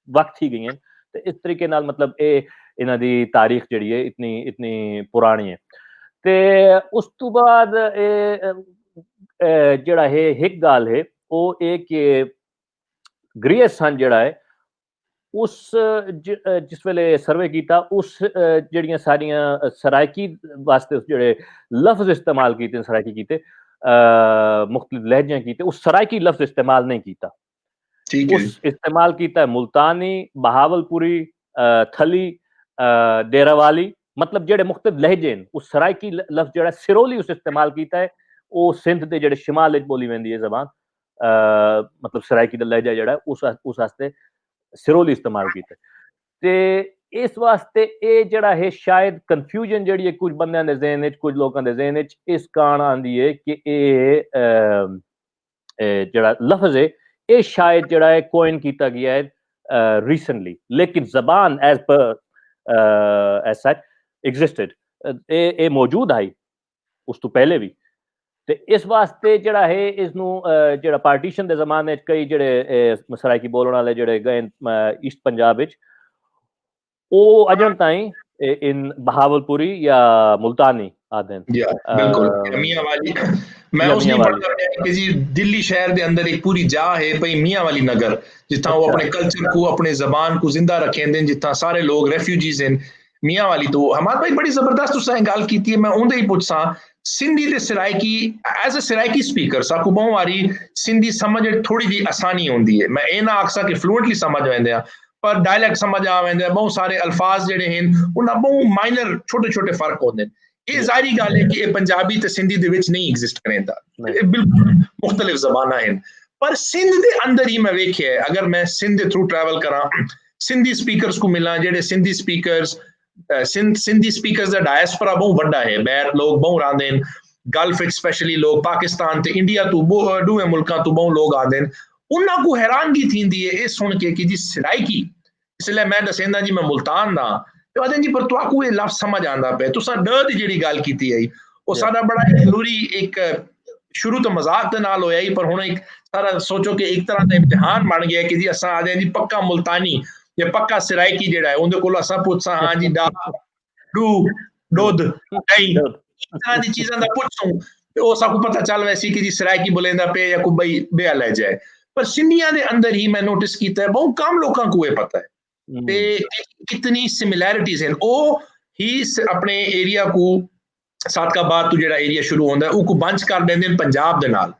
Speaker 2: वक्त थी गई ਤੇ ਇਸ ਤਰੀਕੇ ਨਾਲ मतलब ਇਹ ਇਹਨਾਂ ਦੀ ਤਾਰੀਖ ਜਿਹੜੀ ਹੈ ਇਤਨੀ ਪੁਰਾਣੀ ਹੈ ਤੇ ਉਸ ਤੋਂ ਬਾਅਦ ਇਹ ਜਿਹੜਾ ਹੈ ਇੱਕ ਗੱਲ ਹੈ ਉਹ ਇਹ ਕਿ ਗ੍ਰੀਅਸਨ ਜਿਹੜਾ ਹੈ उस जिस वेले सर्वे किया उस जड़ियां सारियां सरायकी वास्ते जेड़े लफ्ज इस्तेमाल किए सरायकी किए मुख्तलिफ लहजे किए उस सरायकी लफ्ज इस्तेमाल नहीं किया
Speaker 1: ठीक है
Speaker 2: उस इस्तेमाल किया मुल्तानी बहावलपुरी थली डेरावाली मतलब जेड़े मुख्तलिफ लहजे उस सरायकी लफ्ज जेड़ा सिरोली उस इस्तेमाल किया है वो सिंध के जेड़े शिमाल बोली वेंदी है जबान मतलब सरायकी दा लहजा जेड़ा उस वास्ते सिरोली इस्तेमाल किया ते इस वास्ते ये जड़ा है शायद कंफ्यूजन जड़ी है कुछ बंदे दे ज़हन च कुछ लोगों दे ज़हन च इस कारण आंदी है कि जड़ा लफ्ज है ये शायद जड़ा है कोइन किया गया है रिसेंटली लेकिन जबान as per as such existed ये मौजूद आई उस तो पहले भी ਤੇ ਇਸ ਵਾਸਤੇ ਜਿਹੜਾ ਹੈ ਇਸ ਨੂੰ ਜਿਹੜਾ ਪਾਰਟੀਸ਼ਨ ਦੇ ਜ਼ਮਾਨੇ ਚ ਕਈ ਜਿਹੜੇ ਸਰਾਇਕੀ ਬੋਲਣ ਵਾਲੇ ਜਿਹੜੇ ਗਏ ਈਸਟ ਪੰਜਾਬ ਵਿੱਚ ਉਹ ਅਜਨ ਤਾਈਂ ਇਨ ਬਹਾਵਲਪੁਰੀ ਜਾਂ ਮੁਲਤਾਨੀ ਆਦਨ
Speaker 1: या बिल्कुल मियां वाली मैं उस नहीं पढ़ता कि जी दिल्ली शहर के अंदर एक पूरी जा है भई मियां वाली नगर जिथा वो अपने कल्चर को अपने जबान को जिंदा रखेंदे जिथा सारे लोग रेफ्यूजीज हैं मियां वाली तो हमारे भाई बड़ी जबरदस्त तुसां गल की है मैं उंदे ही पुछसां सिंधी ते Saraiki as a Saraiki speaker साकू बहुत वारी सिंधी समझ थोड़ी जी आसानी होंदी है मैं ये ना आखसा कि फ्लुएंटली समझ वेंदे पर डायलैक्ट समझ आ वेंदे बहुत सारे अल्फाज जेडे हैं उन्हां बहुत माइनर छोटे छोटे फर्क होंदे ये जाहिर गल है कि ये पंजाबी ते सिंधी दे विच नहीं एग्जिस्ट करेंदा बिल्कुल मुख्तलिफ ज़बानां हैं पर सिंध दे अंदर ही मैं वेखिया है अगर मैं सिंध दे थ्रू ट्रैवल करा सिंधी स्पीकर्स को मिला जेडे सिंधी स्पीकर्स दा डायस्पोरा बहुत बड़ा है बैर लोग बहुत आंदे हैं गल्फ विच स्पेशली लोग पाकिस्तान ते इंडिया तो दूए मुल्कां तो बहुत लोग आंदे हैं उन्हां को हैरानगी थींदी है ये सुन के कि जी सराइकी इसलिए मैं दसेंदा जी मैं मुल्तान दा ਤੇ ਉਹਦੇ ਜੀ ਪਰ ਤੁਹਾਨੂੰ ਇਹ ਲਫ਼ਜ਼ ਸਮਝ ਆਂਦਾ ਪਿਆ ਤੁਸੀਂ ਡ ਦੀ ਜਿਹੜੀ ਗੱਲ ਕੀਤੀ ਹੈ ਉਹ ਸਾਡਾ ਬੜਾ ਜ਼ਰੂਰੀ ਇੱਕ ਸ਼ੁਰੂ ਤੋਂ ਮਜ਼ਾਕ ਦੇ ਨਾਲ ਹੋਇਆ ਹੀ ਪਰ ਹੁਣ ਇੱਕ ਸਾਰਾ ਸੋਚੋ ਕਿ ਇੱਕ ਤਰ੍ਹਾਂ ਦਾ ਇਮਤਿਹਾਨ ਬਣ ਗਿਆ ਕਿ ਜੀ ਅਸਾਂ ਆਦੇ ਜੀ ਪੱਕਾ ਮੁਲਤਾਨੀ ਜਾਂ ਪੱਕਾ ਸਰਾਇਕੀ ਜਿਹੜਾ ਹੈ ਉਹਦੇ ਕੋਲ ਅਸਾਂ ਪੁੱਛਾਂ ਹਾਂ ਜੀ ਦਾ ਡੂ ਦੁੱਧ ਦਹੀਂ ਇਸ ਤਰ੍ਹਾਂ ਦੀ ਚੀਜ਼ਾਂ ਦਾ ਪੁੱਛੂੰ ਤੇ ਉਹ ਸਭ ਨੂੰ ਪਤਾ ਚੱਲ ਵੈਸੀ ਕਿ ਜੀ ਸਰਾਇਕੀ ਬੋਲੇਂਦਾ ਪਿਆ ਜਾਂ ਕੋਈ ਬਈ ਬਿਆ ਲੈ ਜਾਏ ਪਰ ਸਿੰਧੀਆਂ ਦੇ ਅੰਦਰ ਹੀ ਮੈਂ ਨੋਟਿਸ ਕੀਤਾ ਹੈ ਬਹੁਤ ਕਮ ਲੋਕਾਂ ਨੂੰ ਇਹ ਪਤਾ ਹੈ ਤੇ कितनी सिमिलैरिटीज हैं वो ही अपने एरिया को सादकाबाद तो जेड़ा एरिया शुरू होंदा है वो बंच कर देंदे पंजाब दे नाल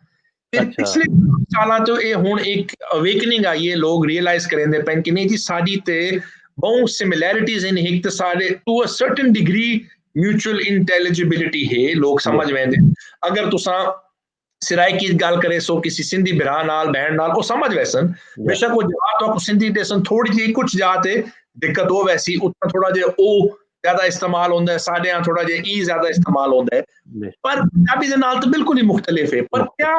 Speaker 1: ते पिछले सालां तो ये हुण एक अवेकनिंग आई है लोग रियलाइज करेंदे पैन कि नहीं जी साडी ते बहुत सिमिलैरिटीज इन एक ते सारे to a certain degree mutual intelligibility है, लोग समझ वेंदे। अगर तुसा सिराइकी गल करे सो किसी सिंधी भरा नाल बहन नाल वो समझ वैसन, बेशक वो जवाब तो सिंधी देसन थोड़ी जी कुछ जाते दिक्कत हो वैसी, उतना थोड़ा जे ओ ज्यादा इस्तेमाल होता है, साढ़े यहाँ थोड़ा जे ई ज्यादा इस्तेमाल होता है, पर पंजाबी दे नाल तो बिल्कुल ही मुख्तलिफ है। पर क्या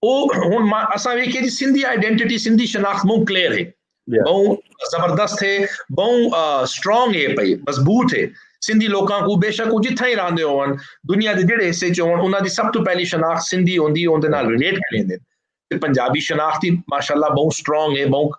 Speaker 1: वो हुन असा वेखिए जी सिंधी आइडेंटिटी सिंधी शनाख्त बहुत क्लियर है, बहुत जबरदस्त है, बहुत स्ट्रॉन्ग है, भाई मजबूत है। सिंधी लोगों को बेशक वो जिथे ही रहिंदे होवन दुनिया के जिहड़े हिस्से च होवन उन्हां दी सब तो पहली शनाख्त सिंधी होंदी है, उहदे नाल रिलेट कर लेंदे। ते पंजाबी शनाख्त ही माशाअल्लाह बहुत स्ट्रॉन्ग है, बहुत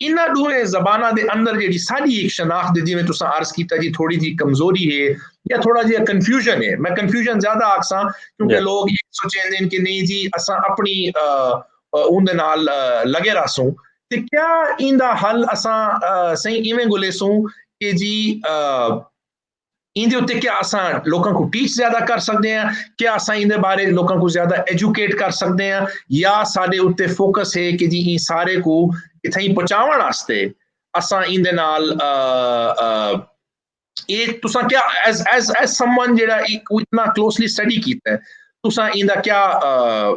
Speaker 1: इन्हां दूए ज़बानां दे अंदर जिहड़ी साडी एक शनाख्त है, जिवें तुसां अर्ज कीता जी थोड़ी जी कमजोरी है या थोड़ा जिहा कंफ्यूजन है। मैं कंफ्यूजन ज्यादा आखसां क्योंकि लोग ये सोचेंदे कि नहीं जी असां अपनी उहदे नाल लगे रहसूं, ते क्या इंदा हल असां सही इवें गुलेसूं कि जी इंदे उत्ते क्या असां लोगों को टीच ज्यादा कर सकते हैं, क्या असां इंदे बारे लोगों को ज्यादा एजुकेट कर सकते हैं, या साडे उत्ते फोकस है कि जी इन सारे को इत्थें पहुंचावन वास्ते असां इंदे नाल एक तुसा क्या एज एज एज समवन जेड़ा इतना क्लोजली स्टडी कीता है, तुसा इंदा क्या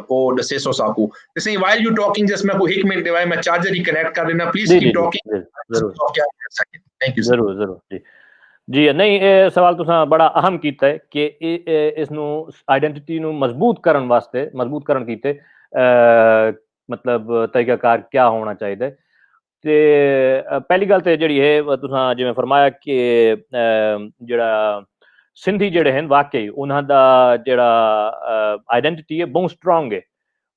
Speaker 1: ओ दसे सो साकू जैसे व्हाइल यू टॉकिंग जस्ट मैं को 1 मिनट देवाए, मैं चार्जर ही कनेक्ट कर लेना, प्लीज कीप टॉकिंग।
Speaker 2: जरूर
Speaker 1: थैंक यू
Speaker 2: जरूर जरूर जी जी नहीं ये सवाल तुसा बड़ा अहम कीता है कि इसनु आइडेंटिटी नु मजबूत करन वास्ते मजबूत करन कीते मतलब तरीकाकार क्या होना चाहिए। ते पहली गल तो जी है तुसा जिवें फरमाया कि जड़ा सिंधी जड़े हैं वाकई उन्होंने जड़ा आइडेंटिटी है बहुत स्ट्रॉन्ग है।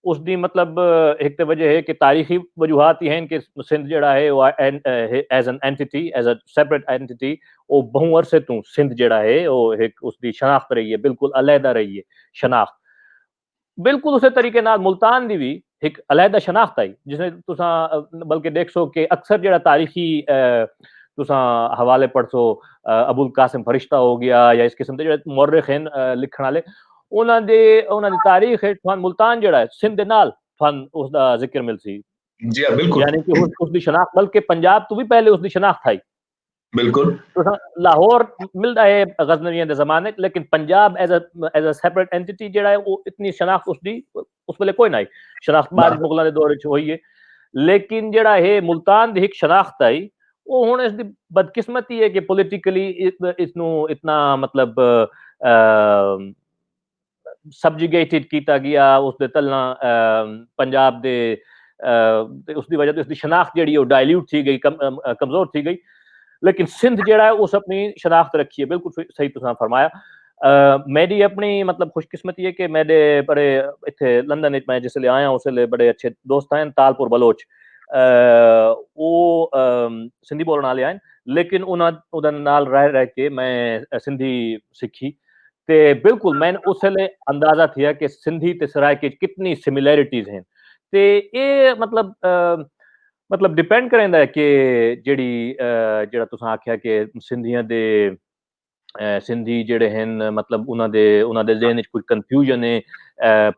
Speaker 2: उसकी मतलब एक तो वजह है कि तारीखी वजूहत ही हैं कि सिंध जड़ा है वो as an entity as a separate entity वो बहु अरसे तू सिंध जड़ा है वो एक उसकी शनाख्त रही है, बिल्कुल अलहदा रही है शनाख्त। बिल्कुल उस तरीके नाल मुल्तान दी भी एक अलहदा शनाख्त आई जिसने तुसा बल्कि देख सो कि अक्सर जड़ा तारीखी तुसा हवाले पढ़ सो अबुल कासिम फरिश्ता हो गया या इस किस्म के जो मौरख हैं लिखण वाले उन्होंने तारीख है मुल्तान जड़ा है सिंध नाल उसका जिक्र मिल सी
Speaker 1: जी हाँ बिल्कुल,
Speaker 2: यानी कि उसकी शनाख्त बल्कि पंजाब तो भी पहले उसकी शनाख्त आई
Speaker 1: बिल्कुल
Speaker 2: तो लाहौर मिलता है गजनवियों के जमाने लेकिन Punjab as a separate entity जड़ा है वो इतनी शनाख्त उसकी उस वेले कोई नहीं शनाख्त बाद मुगलों के दौर च हुई है लेकिन जड़ा है मुल्तान दी एक शनाख्त आई वो हुण इसकी बदकिस्मती है कि पॉलिटिकली इसनु इतना मतलब सबजुगेटेड किया गया उसके तलना पंजाब दे उसकी वजह से उसकी शनाख्त जी डायल्यूट थी गई कमजोर थी गई लेकिन सिंध जड़ा है उस अपनी शनाख्त रखी है बिल्कुल सही तुसा फरमाया। मेरी अपनी मतलब खुशकिस्मती है कि मेरे बड़े इतने लंदन मैं जिसले आया उसले बड़े अच्छे दोस्त हैं तालपुर बलोच वो सिंधी बोलने वाले आए लेकिन उन्होंने नाल रह के मैं सिंधी सीखी ते बिल्कुल मैंने उसले अंदाजा थिया कि सिंधी ते सराइकी कितनी सिमिलैरिटीज हैं ते ये मतलब डिपेंड करेंदा है कि जेड़ी जेड़ा तुसां आख्या कि सिंधियां दे सिंधी जेड़े हैं मतलब उन्होंने ज़हन कुछ कंफ्यूजन है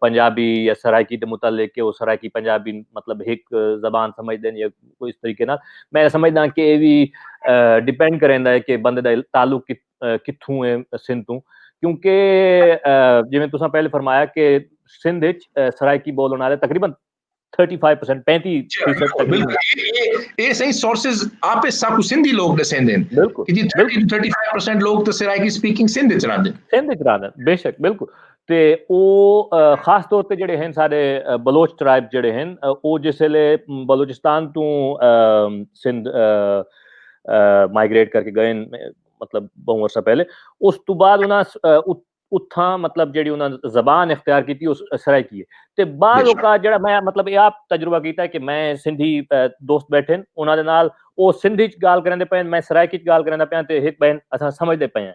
Speaker 2: पंजाबी या सराइकी के मुतालिक कि वो सराइकी पंजाबी मतलब एक जबान समझते हैं या कोई इस तरीके ना मैं समझदा कि ये भी डिपेंड करेंदा है कि बंदे दा ताल्लुक कित्थों है सिंध तो क्योंकि जिवें तुसां पहले फरमाया कि सिंध विच सराइकी बोलने वाले तकरीबन 35% 35% तकरीबन
Speaker 1: ये सही सोर्सेज आप साकू सिंधी लोग दसेंदे
Speaker 2: बिल्कुल
Speaker 1: कि जी 30 to 35% लोग तो सराइकी स्पीकिंग सिंध च रहंदे
Speaker 2: सिंध च रहंदे बेशक बिल्कुल ते ओ खास तौर पे जेड़े हैं सारे बलोच ट्राइब जेड़े हैं ओ जिसले बलूचिस्तान तो सिंध माइग्रेट करके गए मतलब बहुत वर्षा पहले उस तो बाद उन्हें उत्थां मतलब जेड़ी उन्हें जबान इख्तियार की थी उस सराइकी ते बाद का जेड़ा मैं मतलब ये आप तजुर्बा कीता है कि मैं सिंधी दोस्त बैठे उन्होंने नाल ओ सिंधी च गाल करंदे पे मैं सराइकी च गाल करंदा पिया ते एक बहन असां समझदे पे हैं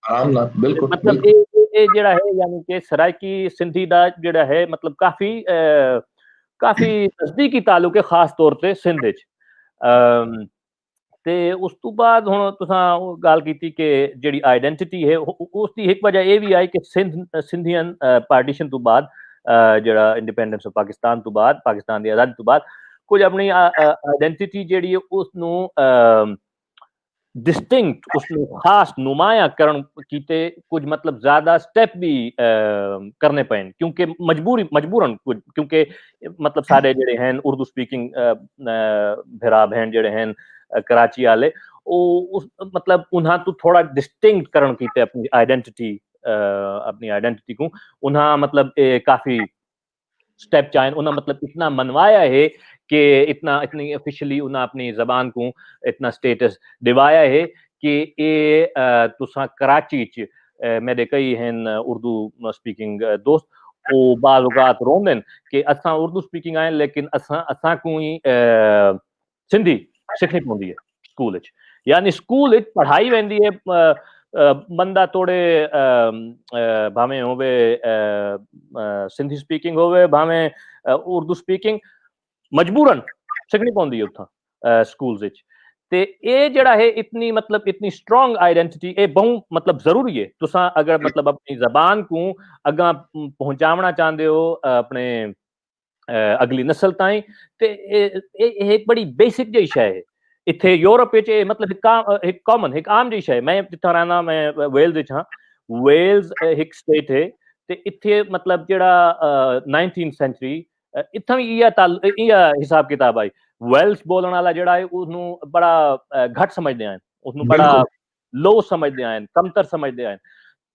Speaker 1: आराम ना बिल्कुल
Speaker 2: मतलब ये जेड़ा है यानी कि सराइकी सिंधी दा जेड़ा है मतलब काफी काफी नजदीकी ताल्लुक है खास तौर पे सिंध विच ते उस तो बाद हुण तुसां गल कीती कि जेड़ी आइडेंटिटी है उसकी एक वजह ये भी आई कि सिंधियन पार्टीशन तो बाद जेड़ा इंडिपेंडेंस ऑफ पाकिस्तान तो बाद पाकिस्तान की आज़ादी तो बाद कुछ अपनी आइडेंटिटी जेड़ी है उसनू डिस्टिंक्ट उसने खास नुमाया करण कीते कुछ मतलब ज्यादा स्टेप भी करने पे क्योंकि मजबूरन कुछ क्योंकि मतलब सारे जेडे हैं उर्दू स्पीकिंग भेरा बहन जेडे हैं कराची वाले उस मतलब उन्हां तो थोड़ा डिस्टिंक्ट करण कीते अपनी आइडेंटिटी को उन्हां मतलब काफी स्टेप चाहे उन्हें मतलब इतना मनवाया है कि इतनी ऑफिशियली उन्हें अपनी जबान को इतना स्टेटस दिवाया है कि ये तुसा कराची च मेरे कई हैं उर्दू स्पीकिंग दोस्त वो बाल औकात रोंदन कि असा उर्दू स्पीकिंग आए लेकिन असा को ही सिंधी सीखनी पौंदी है स्कूल यानी स्कूल पढ़ाई वेंदी है बंदा थोड़े भावें होवे सिंधी स्पीकिंग होवे भावें उर्दू स्पीकिंग मजबूरन सीखनी पौंदी है उत्थां स्कूल्स विच ते ये जड़ा है इतनी मतलब इतनी स्ट्रॉन्ग आइडेंटिटी ये बहु मतलब जरूरी है तुसा अगर मतलब अपनी जबान को अगा पहुंचावना चाहते हो अपने अगली नस्ल ताई ते एक बड़ी बेसिक जी शय है इथे यूरोप मतलब एक कॉमन एक आम जी शय मैं जिथा रहना मैं वेल्स विच हां वेल्स एक स्टेट है ते इथे मतलब जेड़ा 19th सेंचुरी इत्थां भी इया हिसाब किताब आई वेल्स बोलने वाला जेड़ा है उसनु बड़ा घट समझदे हैं उसनु बड़ा लो समझदे हैं कमतर समझदे हैं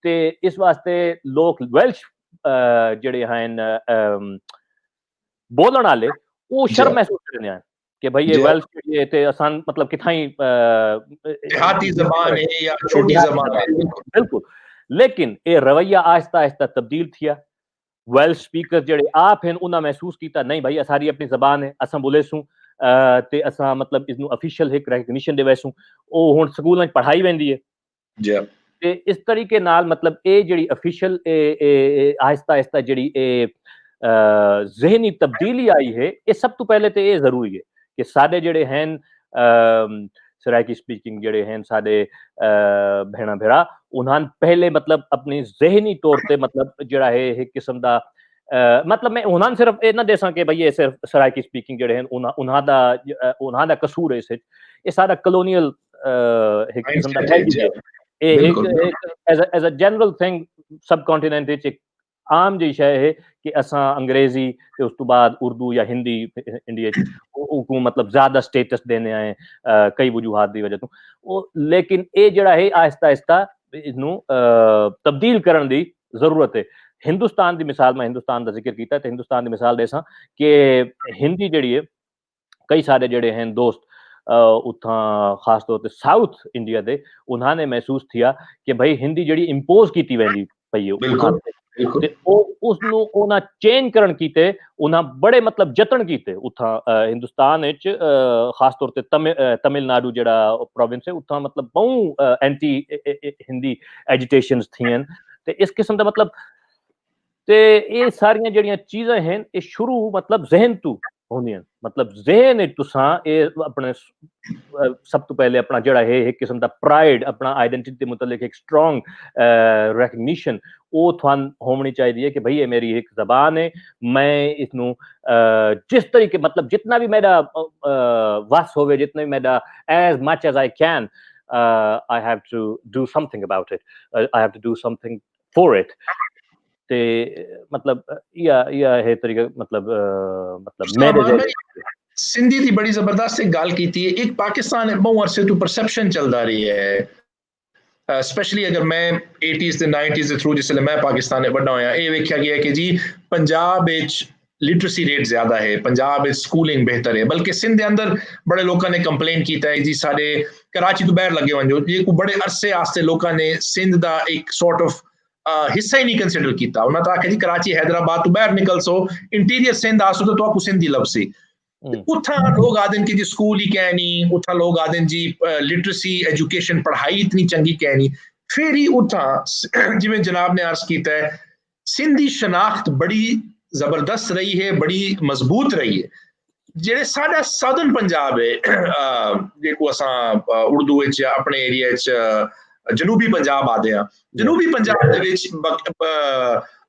Speaker 2: ते इस वास्ते लोग वेल्श जेड़े हैं बोलने वाले वो शर्म महसूस करने हैं कि भाई ये वेल्श ये ते आसान मतलब किथाई
Speaker 1: देहाती जबान है या छोटी जबान है
Speaker 2: बिल्कुल लेकिन ये रवैया आहिस्ता आहिस्ता तब्दील थिया वेल्श स्पीकर जेड़े आप हैं उन्हें महसूस किया नहीं भाई सारी अपनी जबान है असा बोले सू ते असा मतलब इसनु ऑफिशियल एक रिकॉग्निशन देवे सू ओ हुन स्कूल में पढ़ाई वेंदी है
Speaker 1: जी
Speaker 2: ते इस तरीके नाल मतलब ए जेड़ी ऑफिशियल आहिस्ता आहिस्ता जेड़ी जहनी तब्दीली आई है ये सब तो पहले तो ये जरूरी है कि साडे जेड़े हैं सराइकी स्पीकिंग जेड़े हैं साडे भेड़ा भेड़ा उन्हां पहले मतलब अपनी जहनी तौर पे मतलब जेड़ा है एक किस्म दा मतलब मैं उन्हां सिर्फ ये ना दसा कि भाई ये सिर्फ सराइकी स्पीकिंग जेड़े हैं उन्हां दा कसूर है इस ये सारा कॉलोनियल एक किस्म दा है एक एज अ जनरल थिंग सब कॉन्टिनेंट एक आम जी शय है कि असा अंग्रेजी ते उस तो बाद उर्दू या हिंदी इंडिया को मतलब ज्यादा स्टेटस देने आए कई वजूहात की वजह तो लेकिन ये जड़ा है आहिस्ता आहिस्ता इसनु तब्दील करने की जरूरत है हिंदुस्तान की मिसाल मैं हिंदुस्तान का जिक्र किया हिंदुस्तान की मिसाल देसा कि हिंदी जड़ी है कई सारे जड़े हैं दोस्त उथा खास तौर पर साउथ इंडिया के उन्होंने महसूस किया कि भाई हिंदी जड़ी इंपोज की वेंदी पई है उसनु चेंज करण कीते उन्हां बड़े मतलब जतन कीते उथा हिंदुस्तान खास तौर पे तमिलनाडु जेड़ा प्रोविंस है उथा मतलब बहु एंटी हिंदी एजिटेशंस थियन ते इस किस्म दा मतलब ते ये सारियां जड़ियां चीज़ें हैं ये शुरू मतलब जहन तू होंदियां मतलब जहन तुसा ये अपने सब तो पहले अपना जड़ा है एक किस्म दा प्राइड अपना आइडेंटिटी के मुतालिक एक स्ट्रॉन्ग रिकग्निशन वो थान होनी चाहिए कि भाई ये मेरी एक जबान है मैं इसनु जिस तरीके मतलब जितना भी मेरा वस होवे जितना भी मेरा as much as I can I have to do something about it I have to do something for it ते मतलब या है तरीका मतलब मैंने
Speaker 1: सिंधी दी बड़ी जबरदस्त एक गल की थी एक पाकिस्तान बहु अरसे तो परसेप्शन चलता रही है स्पेशली अगर मैं 80s ਤੇ 90s ਦੇ ਥਰੂ ਜਿਸਲੇ ਮੈਂ ਪਾਕਿਸਤਾਨ ਵੱਡਾ ਹੋਇਆ ਇਹ ਵੇਖਿਆ ਗਿਆ ਕਿ ਜੀ ਪੰਜਾਬ ਵਿੱਚ लिटरेसी रेट ज्यादा है पंजाब स्कूलिंग बेहतर है बल्कि सिंध के अंदर बड़े लोगों ने कंप्लेन किया है जी सारे कराची तो बाहर लगे हुए जो ये बड़े अरसे आस्ते लोगों ने सिंध का एक सॉर्ट ऑफ हिस्सा ही नहीं कंसिडर किया उन्होंने तो आखिया जी कराची हैदराबाद तो बाहर निकल सो इंटीरियर सिंध आसो तो आपको सिंधी लभसी उथा लोग आदन की जी स्कूल ही कहनी उथा लोग आदन जी लिटरेसी एजुकेशन पढ़ाई इतनी चंगी कहनी फिर ही उथा जिमें जनाब ने अर्ज किया है सिंधी शनाख्त बड़ी जबरदस्त रही है बड़ी मजबूत रही है जेड़े साडा साउदर्न पंजाब है जेको असा उर्दू अपने एरिया जनूबी पंजाब आदे हैं जनूबी पंजाब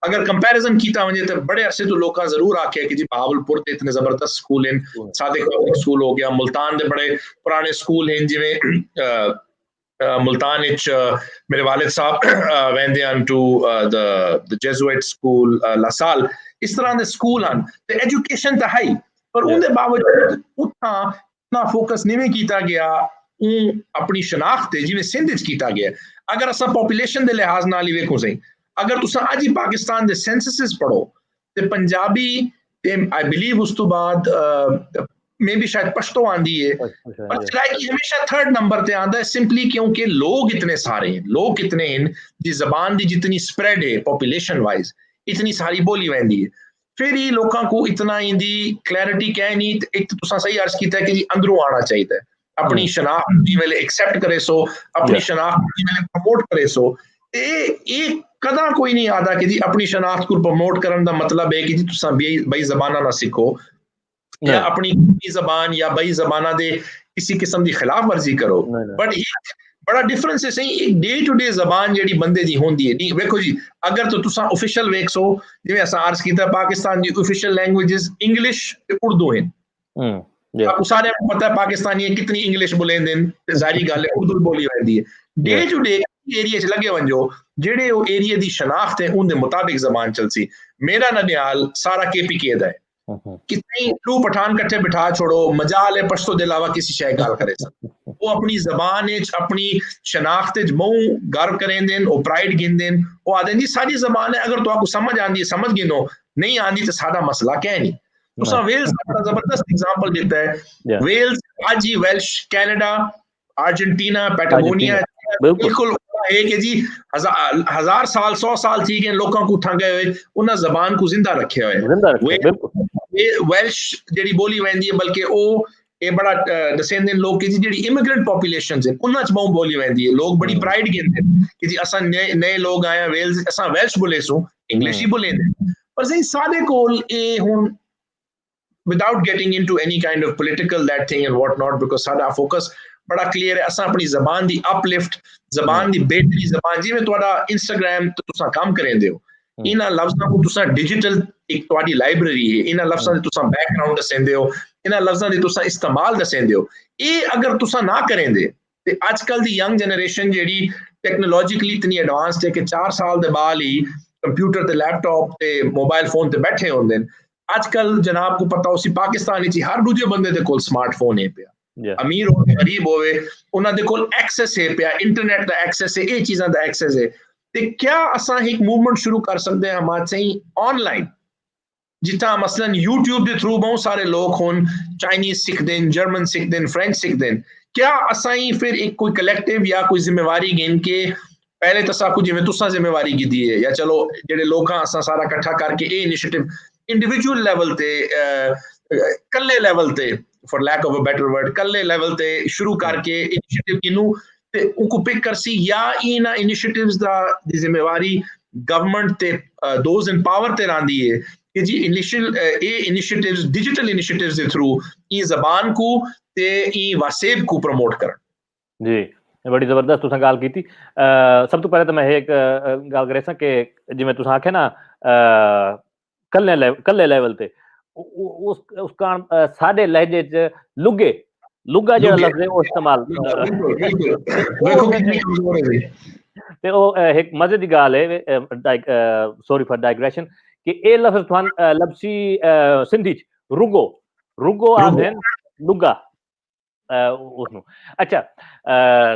Speaker 1: अगर कंपैरिजन किया वजे तो बड़े अरसे तो लोग जरूर आखे कि जी बहावलपुर के इतने जबरदस्त स्कूल हैं सादिक पब्लिक स्कूल हो गया मुल्तान के बड़े पुराने स्कूल हैं जिमें मुल्तान मेरे वालिद साहब वेंदे हन to the Jesuit school LaSalle, इस तरह के स्कूल हैं तो एजुकेशन तो है पर उनके बावजूद उतना इतना फोकस नहीं किया गया अपनी शनाख्त जिवें सिंध किया गया। अगर अस पॉपुलेशन के लिहाज नाल ही वेखो सही, अगर तुस अज ही पाकिस्तान के सेंसस पढ़ो तो पंजाबी आई बिलीव उस तो बाद मे भी शायद पश्तो आंदी है, पर सराइकी हमेशा थर्ड नंबर पे आंदा है, सिंपली क्योंकि लोग इतने सारे हैं, लोग कितने हैं, जी जबान की जितनी स्प्रेड है पॉपुलेशन वाइज इतनी सारी बोली वैंदी है, फिर ही लोगों को इतना इंदी क्लैरिटी क्या नहीं। एक तो तुसा सही अर्ज किया कि जी अंदरों आना चाहिए, अपनी शनाख्त जिवेले एक्सेप्ट करे सो, अपनी शनाख्त जिवेले प्रमोट करे सो, ये कदा कोई नहीं आता कि जी अपनी शनाख्त को प्रमोट करने का मतलब है कि जी तुसा बई जबाना ना सीखो या अपनी जबान या बई जबाना दे किसी किस्म की खिलाफ वर्जी करो। बट बड़ा डिफरेंस है सही, एक डे टू डे जबान जी बंदे की होंगी है। वेखो जी अगर तो तुसा ऑफिशियल वेख सो जिवें अस अर्ज किया पाकिस्तान की ऑफिशियल लैंग्वेजेस इंग्लिश ते उर्दू हैं, आपको सारे पता है पाकिस्तानी कितनी इंग्लिश बोलेंदे, जाहिर गल है उर्दू बोली जाती है। डे टू डे एरिया च लगे वंजो जेड़े वो एरिया दी शनाख्त है उनके मुताबिक जबान चलसी। मेरा ननियाल सारा केपीके दा है, कितने टू पठान कट्ठे बिठा छोड़ो मजाल है पश्तो के अलावा किसी शय गल करे वो अपनी जबान अपनी शनाख्त बहु गर्व करेंदे, वो प्राइड गिनदे, वो आदे जी सारी जबान है, अगर तो आपको समझ आंदी है समझ गिनो, नहीं आंदी तो सादा मसला क्या नहीं। तुसा वेल्स का जबरदस्त एग्जांपल देता है, वेल्स आज ही वेल्श कैनेडा अर्जेंटीना पैटागोनिया बिल्कुल है कि जी हजार साल 100 साल थी गए लोगों को उठा गए हुए उन्हें जबान को जिंदा रखे हुए। वेल्श जी बोली वैंदी है, बल्कि वो ये बड़ा दसेंदे लोग कि जी इमिग्रेंट पॉपुलेशन है उन्हें बहु बोली वैंदी है, लोग बड़ी प्राइड गिनते कि जी असा नए लोग आए वेल्स असा वेल्श बोले सो इंग्लिश ही बोले, पर सही सादे कोल ए हुन without getting into any kind of political that thing and what not, because साडा फोकस बड़ा क्लियर है, असा अपनी जबान दी अपलिफ्ट जबान दी बेहतरी जबान जिवें तुहाडा इंस्टाग्राम तो तुसा काम करेंदे हो, इन्हां लफ्ज़ां को तुसा डिजिटल एक तुहाडी लाइब्रेरी है, इन्हां लफ्ज़ां दे तुसा बैकग्राउंड दसेंदे हो, इन्हां लफ्ज़ां दे तुसा इस्तेमाल दसेंदे हो, ये अगर तुसा ना करेंदे ते आजकल दी यंग जनरेशन जेडी टेक्नोलॉजिकली इतनी एडवांस्ड है कि 4 साल दे बाद ही कंप्यूटर ते लैपटॉप ते मोबाइल फोन ते बैठे होंदे। आजकल जनाब को पता उसी पाकिस्तान हर दूजे बंदे दे कोल स्मार्टफोन है पिया, अमीर हो गरीब होवे उन्हां दे कोल एक्सेस है पिया, इंटरनेट दा एक्सेस है, ये चीज़ां दा एक्सेस है। ते क्या असां एक मूवमेंट शुरू कर सकते हैं हमारे सही ऑनलाइन, जितना मसलन यूट्यूब के थ्रू बहुत सारे लोग होन चाइनीज सीखते हैं, जर्मन सीखते हैं, फ्रेंच सीखते हैं, क्या असां ही फिर एक कोई कलेक्टिव या कोई जिम्मेवारी गिन के पहले तो साकू जिवें तुसा जिम्मेवारी की दी है या चलो जेडे लोग असां सारा इकट्ठा करके ये इनिशिएटिव इंडिविजुअल लेवल ते कल्ले लेवल ते for lack of a better word कल्ले लेवल ते शुरू करके इनिशिएटिव किनू ते उनको पिक करसी, या इन इनिशिएटिव्स दा दी जिम्मेवारी गवर्नमेंट ते दोज इन पावर ते रांदी है कि जी इनिशियल ए इनिशिएटिव्स डिजिटल इनिशिएटिव्स दे थ्रू ई जबान को ते ई वासेब को प्रमोट करन।
Speaker 2: जी बड़ी जबरदस्त तुसां गल कीती। सब तो पहले तो मैं एक गल करे सा कि जिवें तुसां आखे ना कल्ले लेवल ते उसका साडे लहजे च लुग्गा जेड़ा लफ्ज़ है वो इस्तेमाल ते ओ एक मजे दी गल है, सॉरी फॉर डाइग्रेशन, कि ए लफ्ज़ तुहां लब्सी सिंधी च रुगो आखदे लुग्गा उसनू। अच्छा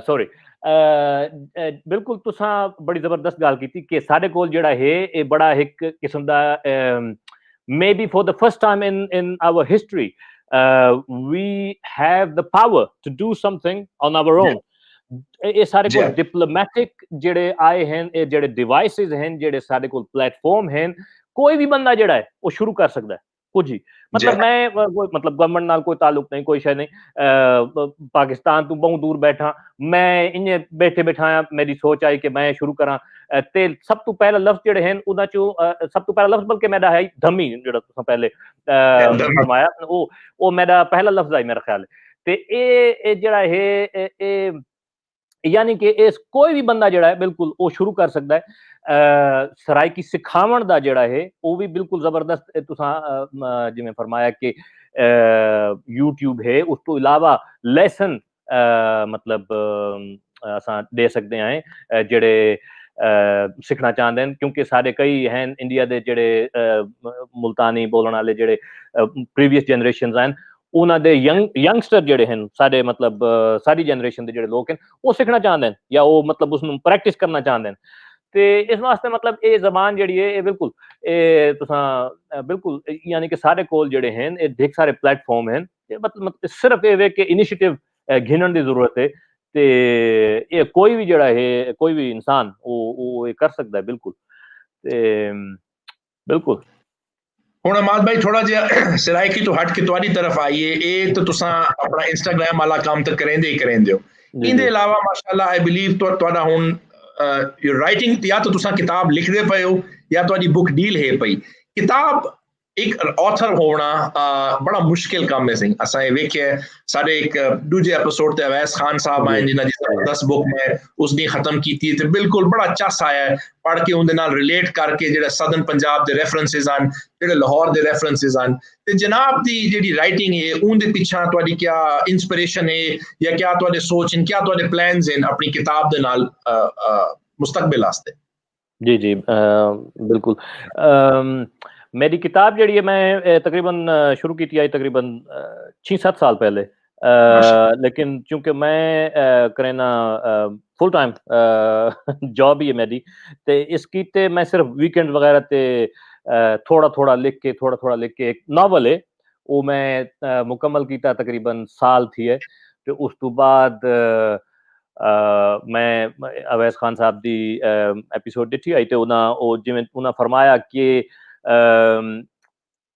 Speaker 2: सॉरी बिल्कुल तुसां बड़ी जबरदस्त गल कीती कि साडे कोल जेड़ा है ये बड़ा एक किस्म दा maybe for the first time in our history we have the power to do something on our own. ये सारे को डिप्लोमेटिक जेड़े आए हैं, ये जेड़े डिवाइसेस हैं, जेड़े सारे को प्लेटफॉर्म हैं, कोई भी बंदा जेड़ा है वो शुरू कर सकता है कुछ ही। मतलब मैं मतलब गवर्नमेंट नाल कोई ताल्लुक नहीं, कोई शायद नहीं, पाकिस्तान तो बहुत दूर बैठा, मैं इन्हें बैठे बैठाया मेरी सोच आई कि मैं शुरू करा ते सब तो पहला लफ्ज जेड़े हैं उदा चो सब तो पहला लफ्ज बल्कि मेरा है धमी जेड़ा तुसां पहले फरमाया वो मेरा पहला लफ्ज है मेरा ख्याल है। ते ए जेड़ा है ए यानी कि इस कोई भी बंदा जेड़ा है बिल्कुल वो शुरू कर सकता है। सराइकी सिखावण दा जेड़ा है वो भी बिल्कुल जबरदस्त तुसां जिवें फरमाया कि यूट्यूब है, उस तो इलावा लेसन मतलब असां दे सकते हैं जेड़े सिखना चाहते हैं, क्योंकि सारे कई हैं इंडिया के जेड़े मुल्तानी बोलने वाले जेड़े प्रीवियस जनरेशन हैं, उन्होंने यंगस्टर जेड़े हैं सारे मतलब सारी जनरेशन के जेड़े लोग हैं वो सीखना चाहते हैं या वो मतलब उसमें प्रैक्टिस करना चाहते हैं। तो इस वास्ते मतलब ये जबान जी है बिल्कुल बिल्कुल यानी कि सारे कोल जेड़े हैं ये ढेर सारे प्लेटफॉर्म हैं, मतलब सिर्फ ये कि इनिशिएटिव घिनन की जरूरत है। ते ये कोई भी जड़ा है कोई भी इंसान वो ये कर सकता है बिल्कुल। ते बिल्कुल
Speaker 1: ਹੁਣ ਅਮਾਦ ਭਾਈ ਥੋੜਾ ਜਿਹਾ ਸਰਾਇਕੀ ਤੋਂ ਹਟ ਕੇ ਤੁਹਾਡੀ ਤਰਫ ਆਈਏ, ਇਹ ਤਾਂ ਤੁਸੀਂ ਆਪਣਾ ਇੰਸਟਾਗ੍ਰam ਵਾਲਾ ਕੰਮ ਤਾਂ ਕਰਿੰਦੇ ਹੀ ਕਰਿੰਦੇ ਹੋ।
Speaker 2: जी
Speaker 1: ਇਹਦੇ
Speaker 2: जी
Speaker 1: ਇਲਾਵਾ ਮਾਸ਼ਾਅੱਲਾ ਆਈ ਬਿਲੀਵ ਤੁਹਾਡਾ ਹੁਣ ਰਾਈਟਿੰਗ ਜਾਂ ਤਾਂ ਤੁਸੀਂ ਕਿਤਾਬ ਲਿਖਦੇ ਪਏ ਹੋ ਜਾਂ ਤੁਹਾਡੀ ਬੁੱਕ ਡੀਲ ਹੈ ਪਈ। ਕਿਤਾਬ ਇੱਕ ਆਥਰ ਹੋਣਾ ਬੜਾ ਮੁਸ਼ਕਿਲ ਕੰਮ ਹੈ ਸਿੰਘ। ਅਸਾਂ ਇਹ ਵੇਖਿਆ ਸਾਡੇ ਇੱਕ ਦੂਜੇ ਐਪੀਸੋਡ ਤੇ ਅਵੈਸ ਖਾਨ ਸਾਹਿਬ ਆਏ
Speaker 2: जी
Speaker 1: ਜਿਨ੍ਹਾਂ ਦੀ ਜ਼ਬਰਦਸਤ ਬੁੱਕ ਮੈਂ ਉਸਦੀ ਖਤਮ ਕੀਤੀ ਤੇ ਬਿਲਕੁਲ ਬੜਾ ਚੱਸ ਆਇਆ ਪੜ੍ਹ ਕੇ ਉਹਦੇ ਨਾਲ ਰਿਲੇਟ ਕਰਕੇ ਜਿਹੜਾ ਸਦਰਨ ਪੰਜਾਬ ਦੇ ਰੈਫਰੈਂਸਿਸ ਹਨ, ਜਿਹੜੇ ਲਾਹੌਰ ਦੇ ਰੈਫਰੈਂਸਿਸ ਹਨ, ਤੇ ਜਨਾਬ ਦੀ ਜਿਹੜੀ ਰਾਈਟਿੰਗ ਹੈ ਉਹਦੇ ਪਿੱਛੇ ਤੁਹਾਡੀ ਕਿਆ ਇਨਸਪੀਰੇਸ਼ਨ ਹੈ ਜਾਂ ਕਿਆ ਤੁਹਾਡੇ ਸੋਚ ਹਨ, ਕਿਆ ਤੁਹਾਡੇ ਪਲਾਨਸ ਹਨ ਆਪਣੀ ਕਿਤਾਬ ਦੇ ਨਾਲ ਮੁਸਤਕਬਲ ਵਾਸਤੇ।
Speaker 2: जी जी बिल्कुल मेरी किताब जड़ी है मैं तकरीबन शुरू की थी आई तकरीबन 6-7 साल पहले, लेकिन चूंकि मैं करेना फुल टाइम जॉब ही है मेरी, ते इसकी ते मैं सिर्फ वीकेंड वगैरह ते थोड़ा थोड़ा लिख के एक नावल है वो मैं मुकम्मल किया तकरीबन साल थी है। तो उस तो बाद मैं अवैस खान साहब दी एपिसोड डिठी आई तो उन्हें वो जिमें उन्हें फरमाया कि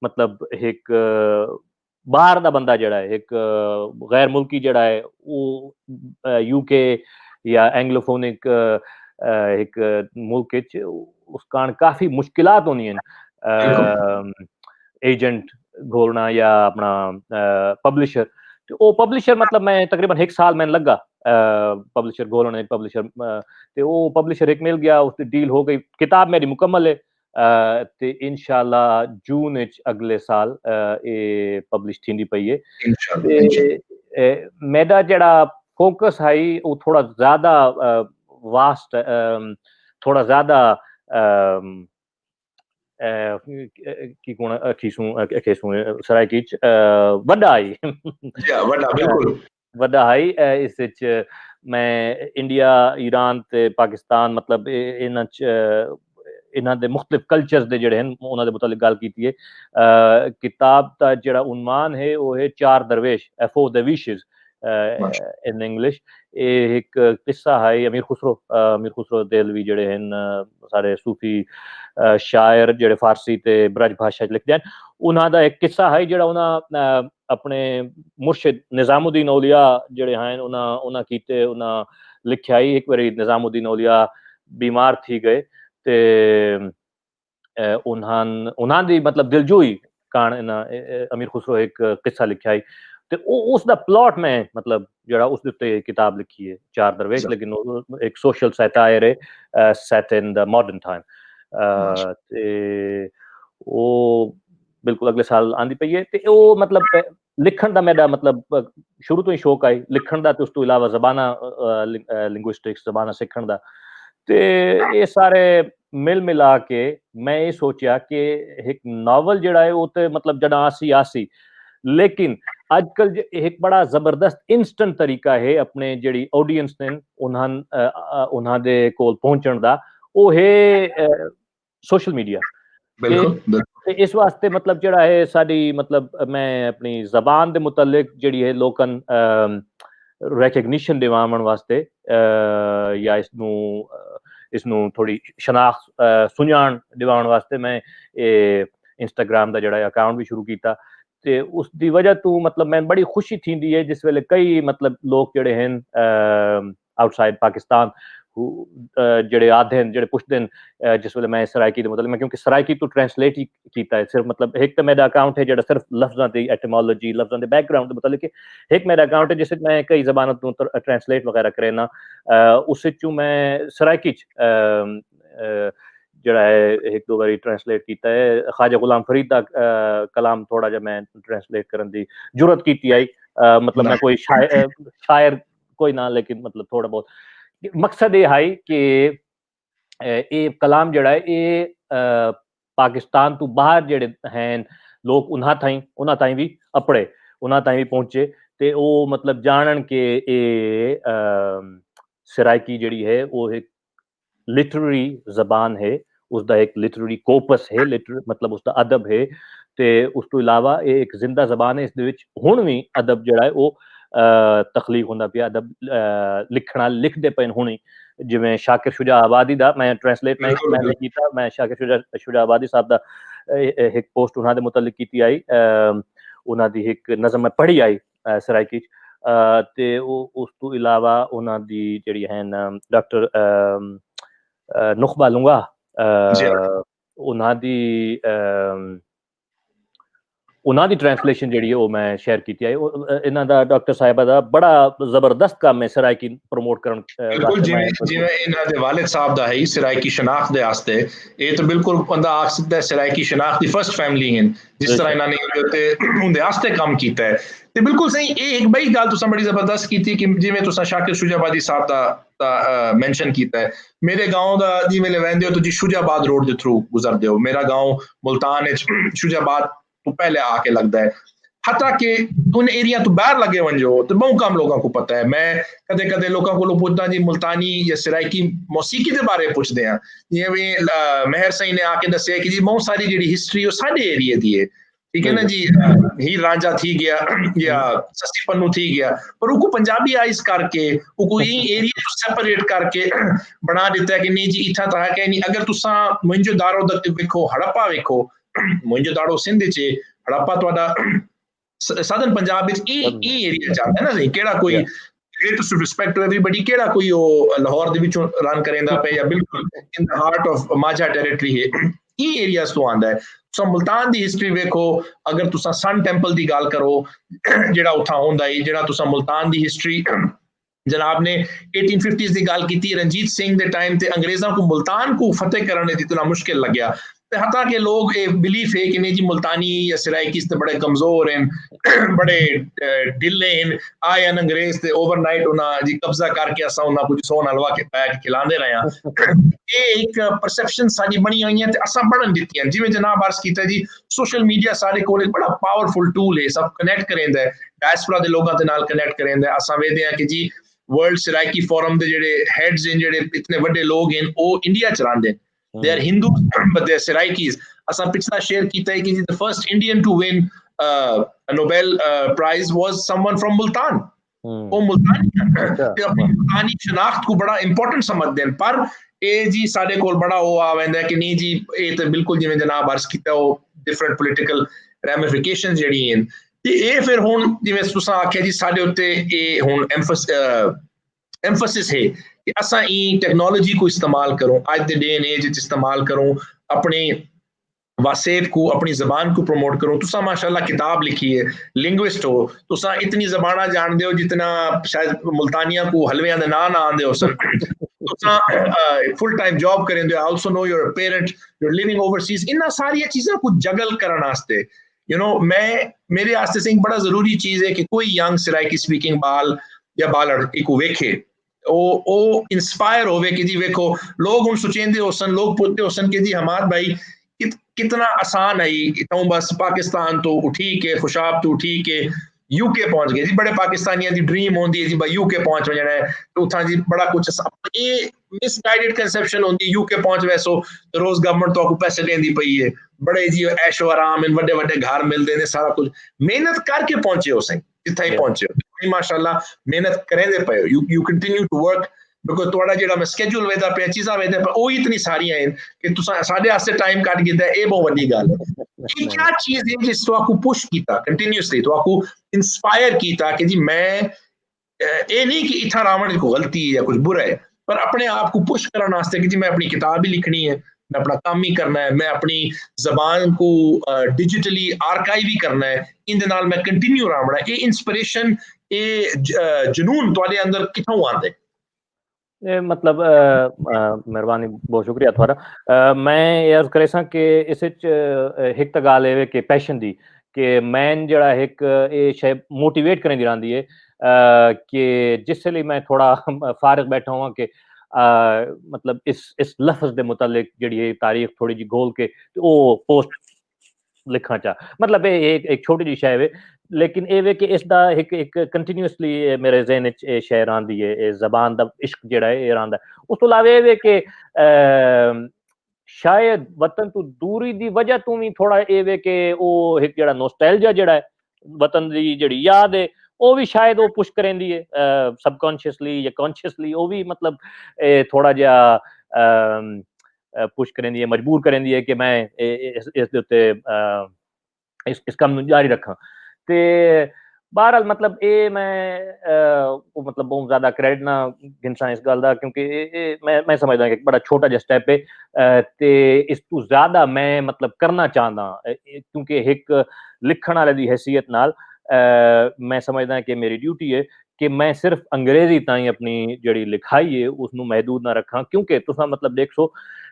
Speaker 2: मतलब एक बाहर दा बंदा जड़ा है एक गैर मुल्की जड़ा है वो यूके या एंग्लोफोनिक एक मुल्क उस कारण काफ़ी मुश्किलात होनी हैं एजेंट घोलना या अपना पब्लिशर। तो वो पब्लिशर मतलब मैं तकरीबन 1 साल मैंने लगा पब्लिशर घोलने पब्लिशर ते वो पब्लिशर एक मिल गया उसकी डील हो गई किताब मेरी मुकम्मल है ते इंशाल्लाह जून विच अगले साल ये पब्लिश थींदी पई है। ते मेरा जेड़ा फोकस है वो थोड़ा ज़्यादा वास्ट थोड़ा ज़्यादा की कोण खीसूं सराइकी वड्डा आई
Speaker 1: बिल्कुल
Speaker 2: वड्डा आई इस विच मैं इंडिया ईरान ते पाकिस्तान मतलब इन्हां च इन्हां दे मुख्तलिफ कल्चर्स दे जेड़े हैं उन्हां दे मुतालिक गल कीती है। किताब दा जेड़ा उन्वान है वो है 4 दरवेश फोर दरवीशेस इन इंग्लिश। ये एक किस्सा है अमीर खुसरो देहलवी जेड़े हैं सारे सूफी शायर जेड़े फारसी ते ब्रज भाषा च लिखदे हैं उन्हां दा एक किस्सा है जेड़ा उन्हां अपने मुर्शिद निजामुद्दीन औलिया जेड़े हैं उन्हां कीते उन्हां लिखिया ही एक बारी निजामुद्दीन औलिया बीमार थी गए ते उन्हां दी मतलब दिलजोई कारण अमीर खुसरो एक किस्सा लिखिया ही ते उसका प्लॉट में मतलब जरा उस उत्ते किताब लिखी है 4 दरवेश लेकिन एक सोशल सैटायर है set in the modern time ते वो बिल्कुल अगले साल आंदी पई है ते वो मतलब लिखण दा मेरा मतलब शुरू तो ही शौक आई लिखण दा ते उस तो इलावा ज़बाना लिंग्विस्टिक्स ज़बाना सीखण दा ते ये सारे मिल मिला के मैं ये सोचा कि एक नावल जड़ा है वो तो मतलब जड़ा आसी लेकिन आजकल एक बड़ा जबरदस्त इंस्टेंट तरीका है अपने जेडी ऑडियंस ने उन्हां दे कोल पहुंचण दा वो है सोशल मीडिया ते इस वास्ते मतलब जड़ा है साडी मतलब मैं अपनी जबान दे मुतल्लिक जेडी है लोकन रिकग्निशन दिवावन वास्ते या इसनू थोड़ी शनाख्त सुझाण दिवाण वास्ते मैं इंस्टाग्राम का जड़ा अकाउंट भी शुरू किया ते उसकी वजह तो मतलब मैं बड़ी खुशी थी है जिस वेले कई मतलब लोग जड़े हैं आउटसाइड पाकिस्तान जड़े आते हैं जड़े पुछते हैं जिस वेले मैं सराइकी मतलब मैं क्योंकि सराइकी तो ट्रांसलेट ही किया है सिर्फ मतलब एक तो मेरा अकाउंट है जड़ा सिर्फ लफ्ज़ों की एटिमोलॉजी लफ्ज़ों के बैकग्राउंड के मतलब एक मेरा अकाउंट है जिस मैं कई ज़बानों तो ट्रांसलेट वगैरह करे ना उस मैं सराइकी जड़ा है एक दो बारी ट्रांसलेट किया है ख्वाजा गुलाम फरीद का कलाम थोड़ा जा मैं ट्रांसलेट करने की जरूरत की आई मतलब मैं कोई शायर कोई ना लेकिन मतलब थोड़ा बहुत मकसद ये है कि ये कलाम जड़ा है ये पाकिस्तान तो बाहर जेड़े हैं लोग उन्हां ताईं भी अपड़े उन्हां ताईं भी पहुंचे ते वो मतलब जानन के ये सराइकी जड़ी है वो एक लिटरेरी जबान है उसका एक लिटरेरी कोपस है मतलब उसका अदब है ਤੇ ਉਸ ਤੋਂ ਇਲਾਵਾ ਇਹ ਇੱਕ ਜ਼ਿੰਦਾ ਜ਼ਬਾਨ ਹੈ ਇਸ ਦੇ ਵਿੱਚ ਹੁਣ ਵੀ ਅਦਬ ਜਿਹੜਾ ਹੈ ਉਹ ਤਖਲੀਕ ਹੁੰਦਾ ਪਿਆ ਅਦਬ ਲਿਖਣਾ ਲਿਖਦੇ ਪਏ ਹੁਣੇ ਜਿਵੇਂ ਸ਼ਾਕਿਰ ਸ਼ੁਜਾ ਆਬਾਦੀ ਦਾ ਮੈਂ ਟ੍ਰਾਂਸਲੇਟ ਮੈਂ ਨਹੀਂ ਕੀਤਾ ਮੈਂ ਸ਼ਾਕਿਰ ਸ਼ੁਜਾ ਆਬਾਦੀ ਸਾਹਿਬ ਦਾ ਇੱਕ ਪੋਸਟ ਉਹਨਾਂ ਦੇ ਮੁਤਲਕ ਕੀਤੀ ਆਈ ਉਹਨਾਂ ਦੀ ਇੱਕ ਨਜ਼ਮ ਮੈਂ ਪੜ੍ਹੀ ਆਈ ਸਰਾਇਕੀ ਚ ਤੇ ਉਹ ਉਸ ਤੋਂ ਇਲਾਵਾ ਉਹਨਾਂ ਦੀ ਜਿਹੜੀ ਹੈ ਡਾਕਟਰ ਨੁਖਬਾ ਲੂੰਗਾ ਉਹਨਾਂ ਦੀ ਉਹਨਾਂ ਦੀ ਟ੍ਰਾਂਸਲੇਸ਼ਨ ਜਿਹੜੀ ਹੈ ਉਹ ਮੈਂ ਸ਼ੇਅਰ ਕੀਤੀ ਹੈ ਇਹਨਾਂ ਦਾ ਡਾਕਟਰ ਸਾਹਿਬਾ ਦਾ ਬੜਾ ਜ਼ਬਰਦਸਤ ਕੰਮ ਹੈ ਸਰਾਇਕੀ ਪ੍ਰਮੋਟ ਕਰਨ
Speaker 1: ਬਿਲਕੁਲ ਜਿਵੇਂ ਇਹਨਾਂ ਦੇ ਵਾਲਿਦ ਸਾਹਿਬ ਦਾ ਹੈ ਸਰਾਇਕੀ ਸ਼ਨਾਖਤ ਦੇ ਵਾਸਤੇ ਇਹ ਤਾਂ ਬਿਲਕੁਲ ਬੰਦਾ ਆਖ ਸਕਦਾ ਹੈ ਸਰਾਇਕੀ ਸ਼ਨਾਖਤ ਦੀ ਫਸਟ ਫੈਮਿਲੀ ਹੈ ਜਿਸ ਤਰ੍ਹਾਂ ਇਹਨਾਂ ਨੇ ਤੇ ਉਹਦੇ ਵਾਸਤੇ ਕੰਮ ਕੀਤਾ ਹੈ ਤੇ ਬਿਲਕੁਲ ਸਹੀ ਇਹ ਇੱਕ ਬਈ ਗੱਲ ਤੁਸੀਂ ਬੜੀ ਜ਼ਬਰਦਸਤ ਕੀਤੀ ਕਿ ਜਿਵੇਂ ਤੁਸੀਂ ਸ਼ਾਕਿਰ ਸ਼ੁਜਾਬਾਦੀ ਸਾਹਿਬ ਦਾ ਮੈਂਸ਼ਨ ਕੀਤਾ ਹੈ ਮੇਰੇ گاؤں ਦਾ ਜਿਵੇਂ ਲਵੈਂਦੇ ਹੋ ਤੁਸੀਂ ਸ਼ੁਜਾਬਾਦ ਰੋਡ ਦੇ ਥਰੂ ਗੁਜ਼ਰਦੇ ਹੋ ਮੇਰਾ گاؤں ਮੁਲਤਾਨ ਵਿੱਚ ਸ਼ੁਜਾਬਾਦ तो पहले आके लगता है हता कि उन एरिया तो बाहर लगे वंजो तो बहुत कम लोगों को पता है मैं कदे कदे लोगों को पूछता जी मुल्तानी या सराइकी मौसीकी के बारे पूछते हैं जिवें मेहर सही ने आके दसे कि जी बहुत सारी जी हिस्टरी वो साडे एरिया दी है ठीक है ना जी हीर रांझा थी गया या सस्ती पन्नू थी गया पर उनको पंजाबी आइज करके उनको ये एरिया को सेपरेट करके बना देता है कि नहीं जी इतना तो है कि नहीं अगर तुसा मुंजो दारो देखो हड़प्पा वेखो मुंहिंजो दाड़ो सिंध च हड़प्पा तुहाडा सदन पंजाब विच ई एरिया चाहता है ना सही केड़ा कोई greatest respect to everybody केड़ा कोई ओ लाहौर दे विचों रन करेंदा पे या बिल्कुल इन द हार्ट ऑफ माझा टेरिटरी है ई एरियास तो आंदा है सो मुल्तान दी हिस्ट्री वेखो अगर तुसा सन टेंपल दी गल करो जेड़ा उत्था होंदा है जेड़ा तुसा मुल्तान दी हिस्ट्री जनाब ने 1850s की गल की रंजीत सिंह के टाइम ते अंग्रेजों को मुल्तान को फतेह करने जितना मुश्किल लग्या हता के लोग बिलीफ है कि नहीं जी मुल्तानी या सराइकीस तो बड़े कमजोर हैं बड़े ढिले हैं आए अंग्रेज ते ओवरनाइट उन्हें जी कब्जा करके असा उन्हें कुछ सोन हलवा के पैक खिलाते रहे ये एक परसेप्शन साडी बनी हुई है ते असा बनन दित्तियां जिवें जनाब अर्ज कीता जी सोशल मीडिया सारे कोल एक बड़ा पावरफुल टूल है सब कनेक्ट करेंदा है डायस्पोरा दे लोगां दे नाल कनेक्ट करेंदा है असा वेखदे हां कि जी वर्ल्ड सराइकी फोरम दे जेडे हेड्स हैं जेडे इतने बड़े लोग हैं वो इंडिया च रहिंदे they are Hindu but they are Saraikis asa pichla share kita hai ki the first Indian to win a Nobel prize was someone from Multan ਉਹ ਮੁਲਤਾਨੀ ਤੇ ਆਪਣੀ ਮੁਲਤਾਨੀ ਸ਼ਨਾਖਤ को बड़ा इंपॉर्टेंट समझते हैं पर ਇਹ ਜੀ ਸਾਡੇ ਕੋਲ ਬੜਾ ਉਹ ਆ ਵੈਂਦਾ ਕਿ ਨਹੀਂ ਜੀ ਇਹ ਤਾਂ ਬਿਲਕੁਲ ਜਿਵੇਂ ਜਨਾਬ ਅਰਜ਼ ਕੀਤਾ ਉਹ ਡਿਫਰੈਂਟ ਪੋਲੀਟੀਕਲ ਰੈਮੀਫਿਕੇਸ਼ਨਸ ਜਿਹੜੀਆਂ ਹਨ ਤੇ ਇਹ ਫਿਰ ਹੁਣ ਜਿਵੇਂ ਤੁਸੀਂ ਆਖਿਆ ਜੀ ਸਾਡੇ ਉੱਤੇ ਇਹ ਹੁਣ एम्फसिस है कि असा टेक्नोलॉजी को इस्तेमाल करो आज के डे एंड एज इस्तेमाल करो अपने वासेब को अपनी जबान को प्रमोट करो तुसा माशाल्लाह किताब लिखी है लिंग्विस्ट हो तुसा इतनी जबाना जानते हो जितना शायद मुल्तानिया को हलवे दे ना आंदे हो सन तुसा फुल टाइम जॉब करेंदे हो also know your parent you are living overseas इन्ना सारी चीज़ों को जगल करने वास्ते यू नो मैं मेरे वास्ते से बड़ा जरूरी चीज़ है कि कोई यंग सराइकी स्पीकिंग बाल या बालड़ एक वेखे ਉਹ इंस्पायर होवे कि जी वेखो लोग हम सोचेंदे हो सन लोग पूछते हो सन कि जी हमाद भाई कितना आसान है इतों बस पाकिस्तान तो उठी के खुशाब तो उठी के यूके पहुंच गए जी बड़े पाकिस्तानियों की ड्रीम होती है जी भाई यूके पहुंच वजना है तो उथा जी बड़ा कुछ ये मिसगाइडेड कंसेप्शन होती है यूके पहुंच वैसो तो रोज गवर्नमेंट तो आपको पैसे देंदी पई है बड़े जी ऐशो आराम इन बड़े बड़े घर मिलते हैं सारा कुछ मेहनत करके पहुंचे हो सही जिथे ही पहुंचे हो माशाल्लाह मेहनत करेंदे पे you continue to work because थोड़ा जेड़ा मैं स्केड्यूल वेदा पे चीज़ां वेदा पे वो इतनी सारियां हैं कि तुसा साडे वास्ते टाइम कट कीता है ये बहुत बड़ी गल है ये क्या चीज है जिस तो आपको पुश कीता कंटिन्यूअसली तो आपको इंस्पायर कीता कि जी मैं ये नहीं कि इथा रावण को गलती है या कुछ बुरा है पर अपने आप को पुश करने वास्ते कि जी मैं अपनी किताब ही लिखनी है मैं अपना काम ही करना है मैं अपनी जबान को डिजिटली आर्काइव ही करना है इन दे नाल मैं कंटिन्यू रहना ये इंस्पिरेशन ये जुनून तुहाडे अंदर किथों आंदे
Speaker 2: मतलब मेहरबानी बहुत शुक्रिया थोड़ा मैं ये अर्ज करे सा कि इस एक तो गल है कि पैशन दी कि मैन जड़ा एक ये शायद मोटिवेट करने दी रही है कि जिसले मैं थोड़ा फारिग बैठा हुआ कि मतलब इस लफ्ज़ दे मुतालिक जिहड़ी तारीख थोड़ी जी गोल के वो पोस्ट लिखना चाह मतलब एक छोटी जी शय वे लेकिन ਇਹ ਵੇ ਕਿ ਇਸ ਦਾ ਇੱਕ ਕੰਟੀਨਿਊਸਲੀ ਮੇਰੇ ਜ਼ਿਹਨ ਵਿੱਚ ਇਹ ਸ਼ੈ ਰਹਿੰਦੀ ਹੈ ਇਹ ਜ਼ਬਾਨ ਦਾ ਇਸ਼ਕ ਜਿਹੜਾ ਹੈ ਇਹ ਰਹਿੰਦਾ ਉਸ ਤੋਂ ਇਲਾਵਾ ਇਹ ਵੇ ਕਿ ਸ਼ਾਇਦ ਵਤਨ ਤੋਂ ਦੂਰੀ ਦੀ ਵਜ੍ਹਾ ਤੋਂ ਵੀ ਥੋੜਾ ਇਹ ਵੇ ਕਿ ਉਹ ਇੱਕ ਜਿਹੜਾ ਨੋਸਟੈਲਜੀਆ ਜਿਹੜਾ ਹੈ ਵਤਨ ਦੀ ਜਿਹੜੀ ਯਾਦ ਹੈ ਉਹ ਵੀ ਸ਼ਾਇਦ ਉਹ ਪੁਸ਼ ਕਰੇਂਦੀ ਹੈ ਸਬਕੌਂਸ਼ੀਅਸਲੀ ਜਾਂ ਕੌਂਸ਼ੀਅਸਲੀ ਉਹ ਵੀ ਮਤਲਬ ਥੋੜਾ ਜਿਹਾ ਪੁਸ਼ ਕਰੇਂਦੀ ਹੈ ਮਜਬੂਰ ਕਰੇਂਦੀ ਹੈ ਕਿ ਮੈਂ ਇਸ ਦੇ ਉੱਤੇ ਇਸ ਕੰਮ ਨੂੰ ਜਾਰੀ ਰੱਖਾਂ ਤੇ बहरहाल मतलब ये मैं मतलब बहुत ज़्यादा क्रेडिट ना गिनसा इस गल का क्योंकि मैं समझदा कि एक बड़ा छोटा जिहा स्टेप है ते इस तू ज़्यादा मैं मतलब करना चाहता क्योंकि एक लिखण वाले दी हैसियत नाल मैं समझदा कि मेरी ड्यूटी है कि मैं सिर्फ अंग्रेजी ताई अपनी जिहड़ी लिखाई है उसनू महदूद ना रखा क्योंकि तुसां मतलब देखो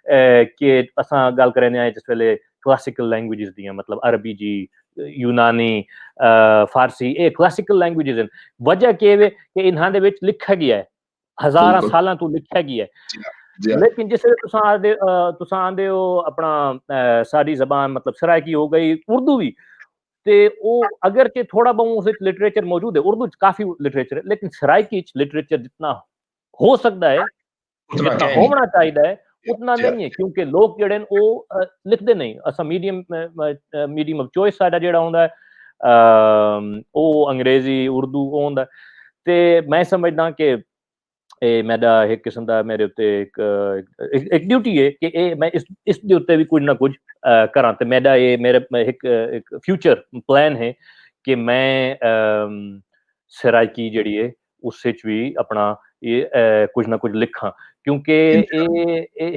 Speaker 2: कि असां गल करने आए जिस वेले क्लासिकल लैंग्वेजेस दियां मतलब अरबी जी यूनानी फारसी ये क्लासिकल लैंग्वेजेस हैं वजह के वे कि इन्हां दे विच लिखा गया है हज़ारां सालां तो लिखा गया है लेकिन जिस तुसां आंदे हो अपना साडी ज़बान मतलब सराइकी हो गई उर्दू भी ते वो अगर के थोड़ा बहुत उस लिटरेचर मौजूद है उर्दू काफी लिटरेचर है लेकिन सराइकी लिटरेचर जितना हो सकता है जितना होना चाहिए है उतना नहीं है क्योंकि लोग जेड़े वो लिखते नहीं असा मीडियम ऑफ चॉइस साडा जेड़ा होंदा है वो अंग्रेजी उर्दू होंदा ते मैं समझदा कि मेरा एक किस्म का मेरे उत्ते एक ड्यूटी है कि मैं इस दे उत्ते भी कुछ ना कुछ करा ते मेरा ये मेरे एक फ्यूचर प्लान है कि मैं सराइकी जेड़ी है उस विच भी अपना ये कुछ ना कुछ लिखा क्योंकि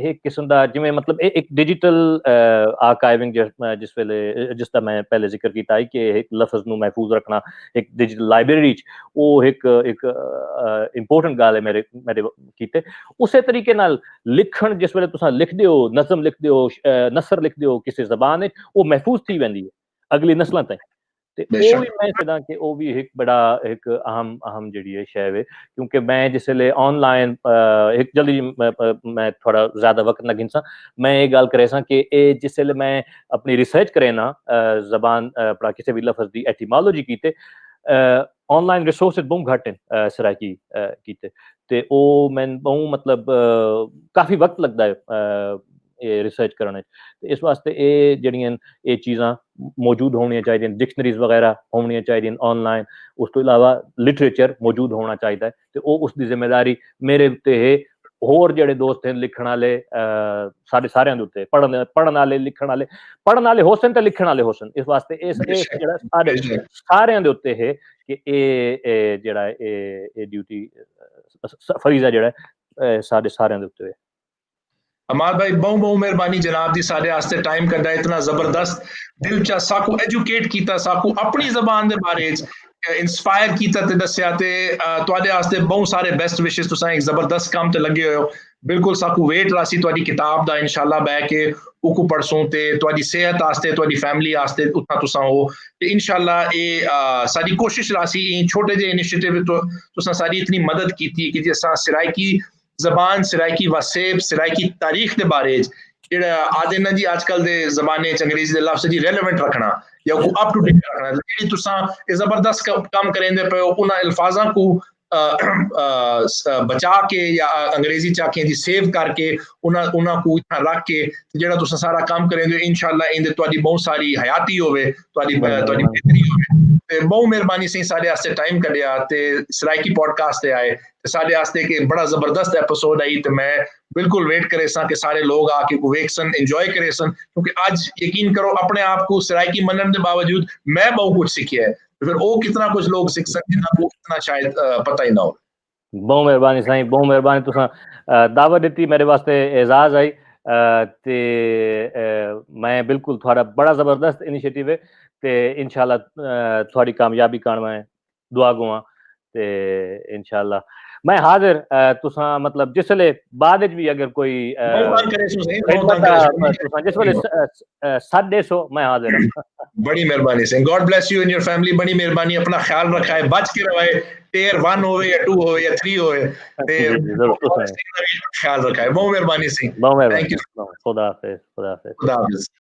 Speaker 2: एक किस्म का जिवें मतलब एक डिजिटल आर्काइविंग जिस वेले जिसका मैं पहले जिक्र किया है कि एक लफ्ज़ नू महफूज रखना एक डिजिटल लाइब्रेरी वो एक इंपोर्टेंट गल है मेरे मेरे कीते उस तरीके नाल लिखण जिस वेले तुसां लिखदे हो नज़म लिखदे हो नसर लिखदे हो किसी ज़बान वो महफूज थी वेंदी है अगली नस्लां ताईं ते वो भी मैं समझदा कि वो भी एक बड़ा एक अहम जिहड़ी है शै वे क्योंकि मैं जिसले ऑनलाइन एक जल्दी मैं थोड़ा ज़्यादा वक्त ना गिनसा मैं ये गल करे कि जिसले मैं अपनी रिसर्च करे ना ज़बान अपना किसी भी लफ्ज़ की एटिमोलॉजी कीते ऑनलाइन रिसोर्सेज बहुत घट हैं सराइकी कीते ते ओ मैं बहुत मतलब काफ़ी वक्त लगता है ये रिसर्च करने इस वास्ते ये जड़ियां ये चीज़ां मौजूद होनी चाहिए डिक्शनरीज वगैरह होनी चाहिए ऑनलाइन उस तो इलावा लिटरेचर मौजूद होना चाहिए तो वो उसकी जिम्मेदारी मेरे उत्ते है होर जेडे दोस्त हैं लिखण वाले सारे सारियां दे उत्ते पढ़न वाले लिखण वाले होसन ते लिखण वाले होसन इस वास्ते जेड़ा सारियां दे उत्ते है कि ये जेड़ा ये ड्यूटी फरीज़ा जेड़ा सारे सारियां दे उत्ते है
Speaker 1: अमाल भाई बहुत बहुत मेहरबानी जनाब दी सारे आस्ते टाइम कड्डा इतना जबरदस्त दिल चा साकू एजुकेट कीता साकू अपनी जबान दे बारे इंस्पायर कीता ते दस्या ते तुहाडे आस्ते बहुत सारे बेस्ट विशेस तुसां एक जबरदस्त काम ते लगे हुए हो बिल्कुल साकू वेट रासी तुहाडी किताब दा इंशाल्लाह बैठ के उकू पढ़सूं ते तुहाडी सेहत आस्ते तुहाडी फैमिली आस्ते उत्था तुसां हो ते इंशाल्लाह ए साडी कोशिश रासी छोटे जे इनिशिएटिव तो तुसां साडी इतनी मदद कीती कि जैसा सराइकी जबान सराइकी वसेब सराइकी तारीख के बारे जेड़ा आदे ना जी आजकल दे जमाने च अंग्रेजी दे लफ्ज़ जी रेलेवेंट रखना या को अप टू डेट रखना जेड़ी तुसां ए जबरदस्त काम करेंदे पे उना अल्फाजां को बचा के या अंग्रेजी चाके दी सेव करके उना को इतना रख के जेड़ा तुसां सारा काम करेंदे इंशाल्लाह इंदे तुहाडी बहुत सारी हयाती होवे तुहाडी बेहतरी होवे ते बहुत मेहरबानी से सारे आस्ते टाइम कड्डिया ते सराइकी पॉडकास्ट ते आए ते सारे आस्ते के बड़ा जबरदस्त एपिसोड आई ते मैं बिल्कुल वेट करे सा कि सारे लोग आके को वेखसन एंजॉय करे सन क्योंकि आज यकीन करो अपने आप को सराइकी मनन के बावजूद मैं बहुत कुछ सीखिया है फिर वो कितना कुछ लोग सीख सकते हैं वो कितना शायद पता ही ना हो
Speaker 2: बहुत मेहरबानी साईं बहुत मेहरबानी तुसां दावत दी मेरे वास्ते एजाज आई ते मैं बिल्कुल थोड़ा बड़ा जबरदस्त इनिशिएटिव है ते इंशाल्लाह थोड़ी कामयाबी कान मैं दुआ गुआं ते इंशाल्लाह मैं हाजिर तुसां मतलब जिसले बाद भी अगर कोई जिस वेले साढ़े सौ मैं हाजिर
Speaker 1: बड़ी मेहरबानी से God bless you and your family बड़ी मेहरबानी अपना ख्याल रखा है बच के रहे टेयर 1 होवे या 2 होवे या 3 होवे ते
Speaker 2: जी जी जरूर तुसें
Speaker 1: ख्याल रखा है। बहुत मेहरबानी सी।
Speaker 2: बहुत
Speaker 1: थैंक
Speaker 2: मेहरबानी
Speaker 1: यू।
Speaker 2: खुदा हाफिज खुदा हाफिज
Speaker 1: खुदा हाफिज।